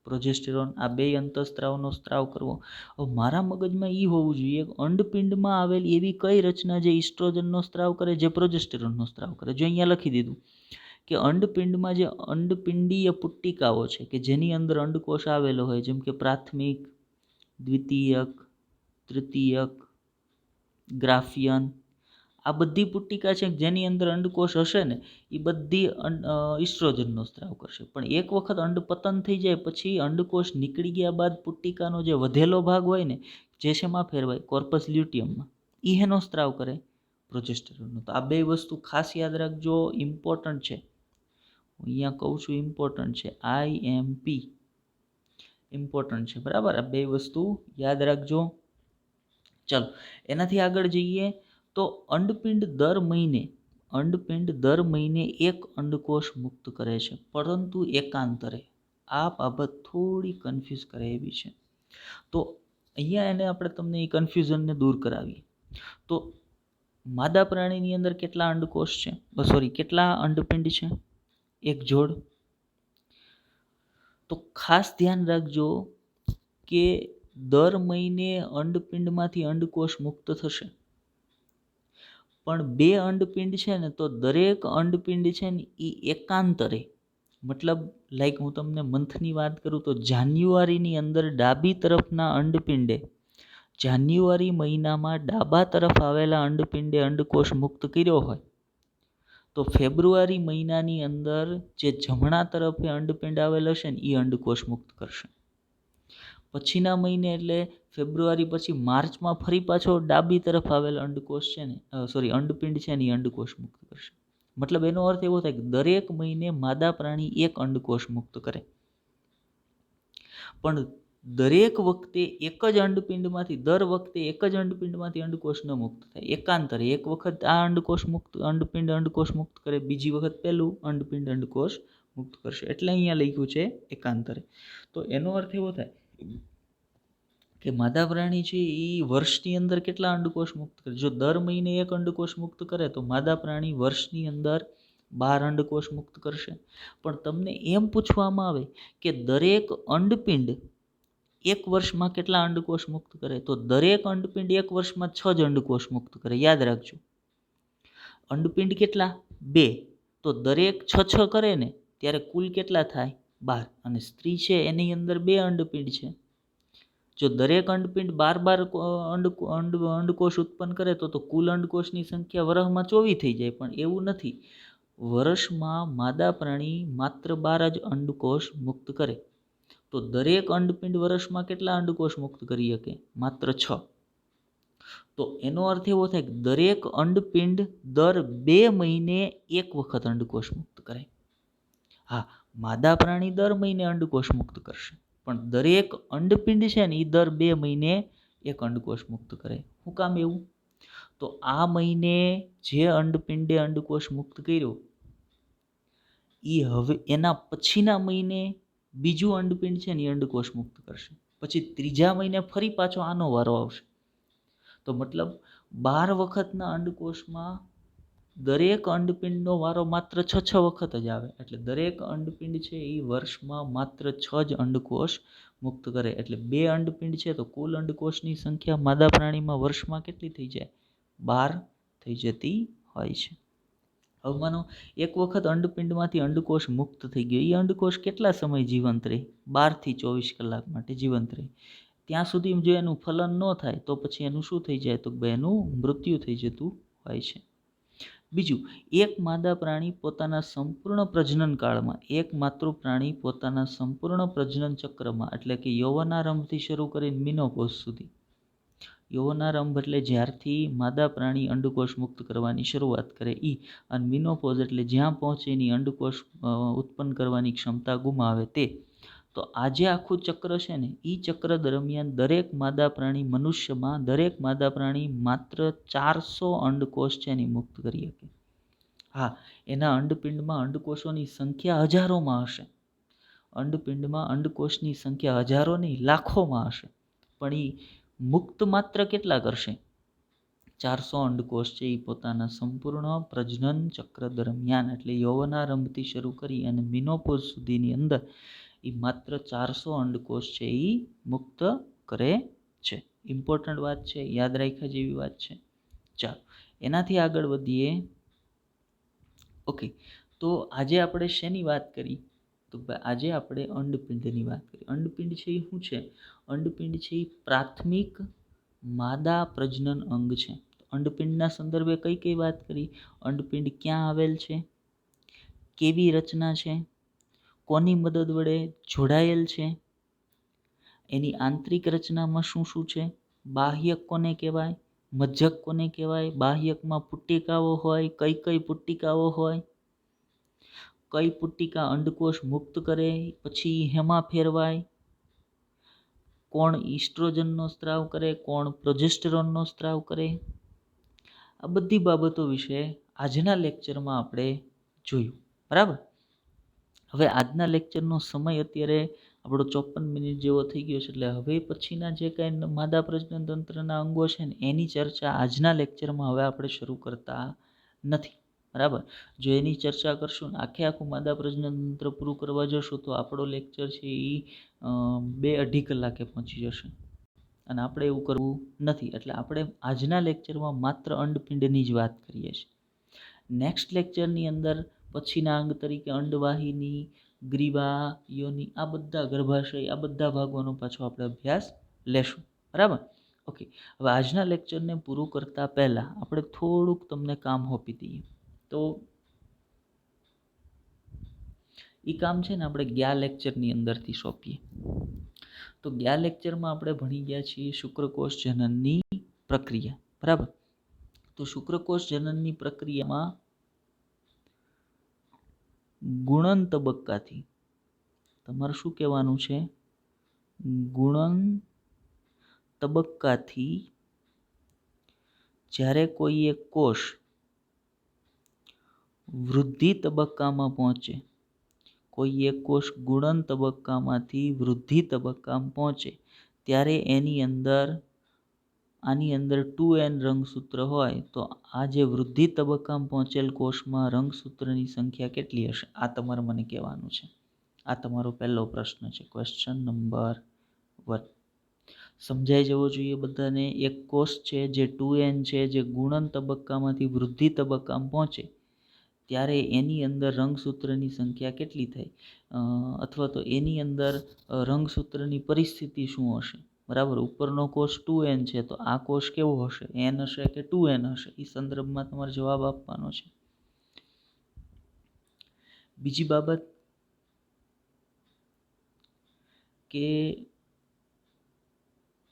પ્રોજેસ્ટેરોન, આ બે અંતઃસ્ત્રાવનો સ્ત્રાવ કરવો. હવે મારા મગજમાં એ હોવું જોઈએ, અંડપિંડમાં આવેલી એવી કઈ રચના જે ઇસ્ટ્રોજનનો સ્ત્રાવ કરે, જે પ્રોજેસ્ટેરોનનો સ્ત્રાવ કરે? જો અહીંયા લખી દીધું કે અંડપિંડમાં જે અંડપિંડીય પુટ્ટિકાઓ છે કે જેની અંદર અંડકોષ આવેલો હોય, જેમ કે પ્રાથમિક, દ્વિતીયક, તૃતીયક, ગ્રાફિયન, આ બધી પુટ્ટિકા છે જેની અંદર અંડકોષ હશે ને એ બધી ઇસ્ટ્રોજનનો સ્ત્રાવ કરશે. પણ એક વખત અંડપતન થઈ જાય પછી અંડકોષ નીકળી ગયા બાદ પુટ્ટિકાનો જે વધેલો ભાગ હોય ને, જે શેમાં ફેરવાય? કોર્પસ લ્યુટિયમમાં. એ હેનો સ્ત્રાવ કરે? પ્રોજેસ્ટેરોનનો. તો આ બે વસ્તુ ખાસ યાદ રાખજો, ઇમ્પોર્ટન્ટ છે. અહીંયા કહું છું ઇમ્પોર્ટન્ટ છે, IMP ઇમ્પોર્ટન્ટ છે, બરાબર. આ બે વસ્તુ યાદ રાખજો. ચલો એનાથી આગળ જઈએ તો અંડપિંડ દર મહિને એક અંડકોષ મુક્ત કરે છે, પરંતુ એકાંતરે. આ બાબત થોડી કન્ફ્યુઝ કરે એવી છે. તો અહીંયા એને આપણે તમને એ કન્ફ્યુઝનને દૂર કરાવીએ. તો માદા પ્રાણીની અંદર કેટલા અંડકોષ છે, કેટલા અંડપિંડ છે? એક જોડ. તો ખાસ ધ્યાન રાખજો કે દર મહિને અંડપિંડમાંથી અંડકોષ મુક્ત થશે, પણ બે અંડપિંડ છે ને તો દરેક અંડપિંડ છે ને એ એકાંતરે, મતલબ લાઈક હું તમને મંથની વાત કરું તો જાન્યુઆરીની અંદર ડાબી તરફના અંડપિંડે જાન્યુઆરી મહિનામાં ડાબા તરફ આવેલા અંડપિંડે અંડકોષ મુક્ત કર્યો હોય, તો ફેબ્રુઆરી મહિનાની અંદર જે જમણા તરફે અંડપિંડ આવેલો છે ને એ અંડકોષ મુક્ત કરશે. પછીના મહિને એટલે ફેબ્રુઆરી પછી માર્ચમાં ફરી પાછો ડાબી તરફ આવેલ અંડકોષ છે ને અંડપિંડ છે ને એ અંડકોષ મુક્ત કરશે. મતલબ એનો અર્થ એવો થાય કે દરેક મહિને માદા પ્રાણી એક અંડકોષ મુક્ત કરે, પણ દરેક વખતે એક જ અંડપિંડમાંથી અંડકોષ ન મુક્ત થાય. એકાંતરે એક વખત આ અંડકોષ મુક્ત કરે, બીજી વખત પેલું અંડપિંડ અંડકોષ મુક્ત કરશે. એટલે અહીંયા લખ્યું છે એકાંતરે. તો એનો અર્થ એવો થાય કે માદા પ્રાણી છે એ વર્ષની અંદર કેટલા અંડકોષ મુક્ત કરે? જો દર મહિને એક અંડકોષ મુક્ત કરે તો માદા પ્રાણી વર્ષની અંદર 12 અંડકોષ મુક્ત કરશે. પણ તમને એમ પૂછવામાં આવે કે દરેક અંડપિંડ એક વર્ષમાં કેટલા અંડકોષ મુક્ત કરે, તો દરેક અંડપિંડ એક વર્ષમાં 6 જ અંડકોષ મુક્ત કરે. યાદ રાખજો, અંડપિંડ કેટલા? 2. તો દરેક 6 કરે ને ત્યારે કુલ કેટલા થાય? 12. અને સ્ત્રી છે એની અંદર 2 અંડપિંડ છે. જો દરેક અંડપિંડ 12 અંડકોષ ઉત્પન્ન કરે તો કુલ અંડકોષની સંખ્યા વર્ષમાં 24 થઈ જાય. પણ એવું નથી, વર્ષમાં માદા પ્રાણી માત્ર 12 જ અંડકોષ મુક્ત કરે. તો દરેક અંડપિંડ વર્ષમાં કેટલા અંડકોષ મુક્ત કરી શકે? માત્ર 6. તો એનો અર્થ એવો થાય કે દરેક અંડપિંડ દર 2 મહિને એક વખત અંડકોષ મુક્ત કરે. હા, માદા પ્રાણી દર મહિને અંડકોષ મુક્ત કરશે, પણ દરેક અંડપિંડ છે ને એ દર 2 મહિને એક અંડકોષ મુક્ત કરે. શું કામ એવું? તો આ મહિને જે અંડપિંડે અંડકોષ મુક્ત કર્યો એ હવે એના પછીના મહિને બીજું અંડપિંડ છે ને એ અંડકોષ મુક્ત કરશે. પછી ત્રીજા મહિને ફરી પાછો આનો વારો આવશે. તો મતલબ 12 વખતના અંડકોષમાં દરેક અંડપિંડનો વારો માત્ર 6 વખત જ આવે. એટલે દરેક અંડપિંડ છે એ વર્ષમાં માત્ર 6 જ અંડકોષ મુક્ત કરે. એટલે 2 અંડપિંડ છે તો કુલ અંડકોષની સંખ્યા માદા પ્રાણીમાં વર્ષમાં કેટલી થઈ જાય? 12 થઈ જતી હોય છે. હવે માનો એક વખત અંડપિંડમાંથી અંડકોષ મુક્ત થઈ ગયો, એ અંડકોષ કેટલા સમય જીવંત રહે? 12 થી 24 કલાક માટે જીવંત રહે. ત્યાં સુધી જો એનું ફલન ન થાય તો પછી એનું શું થઈ જાય? તો એનું મૃત્યુ થઈ જતું હોય છે. બીજું, એક માદા પ્રાણી પોતાના સંપૂર્ણ પ્રજનન કાળમાં, એક માતૃ પ્રાણી પોતાના સંપૂર્ણ પ્રજનન ચક્રમાં, એટલે કે યૌવનારંભથી શરૂ કરીને મિનોપોઝ સુધી. યૌવનારંભ એટલે જ્યારથી માદા પ્રાણી અંડકોષ મુક્ત કરવાની શરૂઆત કરે અને મિનોપોઝ એટલે જ્યાં પહોંચે એની અંડકોષ ઉત્પન્ન કરવાની ક્ષમતા ગુમાવે તે. તો આ જે આખું ચક્ર છે ને એ ચક્ર દરમિયાન દરેક માદા પ્રાણી માત્ર 400 અંડકોષ છે ને મુક્ત કરી શકે. હા, એના અંડપિંડમાં અંડકોષોની સંખ્યા હજારોમાં હશે. અંડપિંડમાં અંડકોષની સંખ્યા હજારો નહીં, લાખોમાં હશે. પણ એ મુક્ત માત્ર કેટલા કરશે? 400 અંડકોષ છે એ પોતાના સંપૂર્ણ પ્રજનન ચક્ર દરમિયાન, એટલે યૌવનારંભથી શરૂ કરી અને મિનોપોઝ સુધીની અંદર એ માત્ર 400 અંડકોષ છે એ મુક્ત કરે છે. ઇમ્પોર્ટન્ટ વાત છે, યાદ રાખ્યા જેવી વાત છે. ચાલો એનાથી આગળ વધીએ. ઓકે, તો આજે આપણે શેની વાત કરી? તો આજે આપણે અંડપિંડની વાત કરી. અંડપિંડ છે એ શું છે? અંડપિંડ છે એ પ્રાથમિક માદા પ્રજનન અંગ છે. અંડપિંડના સંદર્ભે કઈ વાત કરી? અંડપિંડ ક્યાં આવેલ છે, કેવી રચના છે, કોની મદદ વડે જોડાયેલ છે, એની આંતરિક રચનામાં શું શું છે, બાહ્યક કોને કહેવાય, મજ્જક કોને કહેવાય, બાહ્યકમાં પુટ્ટિકાઓ હોય, કઈ પુટ્ટિકાઓ હોય, કઈ પુટ્ટિકા અંડકોષ મુક્ત કરે પછી હેમાં ફેરવાય, કોણ ઇસ્ટ્રોજનનો સ્ત્રાવ કરે, કોણ પ્રોજેસ્ટેરોનનો સ્ત્રાવ કરે, આ બધી બાબતો વિશે આજના લેક્ચરમાં આપણે જોયું. બરાબર. હવે આજના લેક્ચરનો સમય અત્યારે આપણો 54 મિનિટ જેવો થઈ ગયો છે, એટલે હવે પછીના જે કાંઈ માદા પ્રજનન તંત્રના અંગો છે ને એની ચર્ચા આજના લેક્ચરમાં હવે આપણે શરૂ કરતા નથી. બરાબર. જો એની ચર્ચા કરશું ને આખું માદા પ્રજનન તંત્ર પૂરું કરવા જશું તો આપણો લેક્ચર છે એ 2-2.5 કલાકે પહોંચી જશે અને આપણે એવું કરવું નથી. એટલે આપણે આજના લેક્ચરમાં માત્ર અંડપિંડની જ વાત કરીએ છીએ. નેક્સ્ટ લેક્ચરની અંદર પછીના અંગ તરીકે અંડવાહિની, ગ્રીવા, યોની, આ બધા ગર્ભાશય, આ બધા ભાગોનો પાછો આપણે અભ્યાસ લેશું. બરાબર. ઓકે. હવે આજના લેક્ચરને પૂરું કરતા પહેલાં આપણે થોડુંક તમને કામ સોંપી દઈએ. તો એ કામ છે ને આપણે ગયા લેક્ચરની અંદરથી સોંપીએ. તો ગયા લેક્ચરમાં આપણે ભણી ગયા છીએ શુક્રકોષ જનનની પ્રક્રિયા. બરાબર. તો શુક્રકોષ જનનની પ્રક્રિયામાં ગુણન તબક્કાથી તમારે શું કહેવાનું છે? ગુણન તબક્કાથી જ્યારે કોઈ એક કોષ વૃદ્ધિ તબક્કામાં પહોંચે, કોઈ એક કોષ ગુણન તબક્કામાંથી વૃદ્ધિ તબક્કામાં પહોંચે ત્યારે આની અંદર 2n રંગસૂત્ર હોય તો આ જે વૃદ્ધિ તબક્કામાં પહોંચેલ કોષમાં રંગસૂત્રની સંખ્યા કેટલી હશે? આ તમારે મને કહેવાનું છે. આ તમારો પહેલો પ્રશ્ન છે. ક્વેશ્ચન નંબર 1 સમજાઈ જવો જોઈએ બધાને. એક કોષ છે જે 2n છે, જે ગુણન તબક્કામાંથી વૃદ્ધિ તબક્કામાં પહોંચે ત્યારે એની અંદર રંગસૂત્રની સંખ્યા કેટલી થાય, અથવા તો એની અંદર રંગસૂત્રની પરિસ્થિતિ શું હશે? બરાબર. ઉપરનો કોષ 2n છે તો આ કોષ કેવો હશે? n હશે કે 2n હશે? એ સંદર્ભમાં તમારે જવાબ આપવાનો છે. બીજી બાબત કે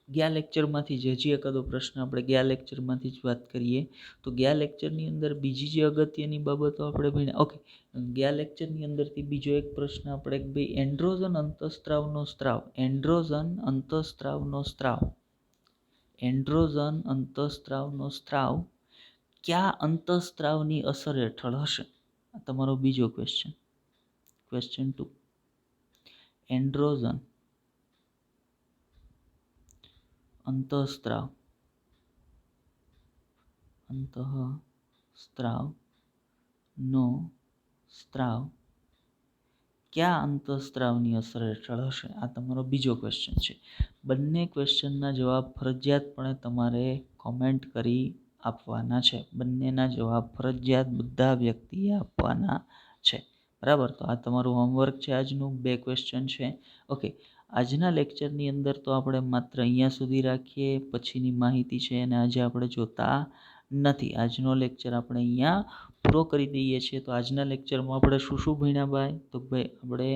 ગયા લેક્ચરમાંથી જ હજી એકાદો પ્રશ્ન આપણે ગયા લેક્ચરમાંથી જ વાત કરીએ. તો ગયા લેક્ચરની અંદર બીજી જે અગત્યની બાબતો આપણે ભણ્યા. ઓકે. ગયા લેક્ચરની અંદરથી બીજો એક પ્રશ્ન આપણે કે ભાઈ એન્ડ્રોજન અંતઃસ્ત્રાવનો સ્ત્રાવ, એન્ડ્રોજન અંતઃસ્ત્રાવનો સ્ત્રાવ કયા અંતઃસ્ત્રાવની અસર હેઠળ હશે? આ તમારો બીજો ક્વેશ્ચન. ક્વેશ્ચન 2 એન્ડ્રોજન અંતઃસ્ત્રાવનો સ્ત્રાવ કયા અંતઃસ્ત્રાવની અસર હેઠળ હશે? આ તમારો બીજો ક્વેશ્ચન છે. બંને ક્વેશ્ચનના જવાબ ફરજિયાતપણે તમારે કોમેન્ટ કરી આપવાના છે. બંનેના જવાબ ફરજિયાત બધા વ્યક્તિએ આપવાના છે. બરાબર. તો આ તમારું હોમવર્ક છે આજનું. 2 ક્વેશ્ચન છે. ઓકે. આજના લેક્ચરની અંદર તો આપણે માત્ર અહીંયા સુધી રાખીએ. પછીની માહિતી છે અને આજે આપણે જોતા નથી. આજનો લેક્ચર આપણે અહીંયા પૂરો કરી દઈએ છીએ. તો આજના લેક્ચરમાં આપણે શું ભણ્યા ભાઈ? તો ભાઈ આપણે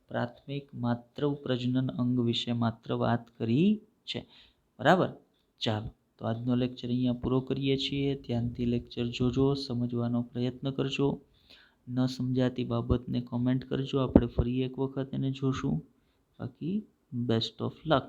પ્રાથમિક માત્ર પ્રજનન અંગ વિશે માત્ર વાત કરી છે. બરાબર. ચાલો તો આજનો લેક્ચર અહીંયા પૂરો કરીએ છીએ. ધ્યાનથી લેક્ચર જોજો, સમજવાનો પ્રયત્ન કરજો. ન સમજાતી બાબતને કોમેન્ટ કરજો. આપણે ફરી એક વખત એને જોશું. બાકી બેસ્ટ ઓફ લક.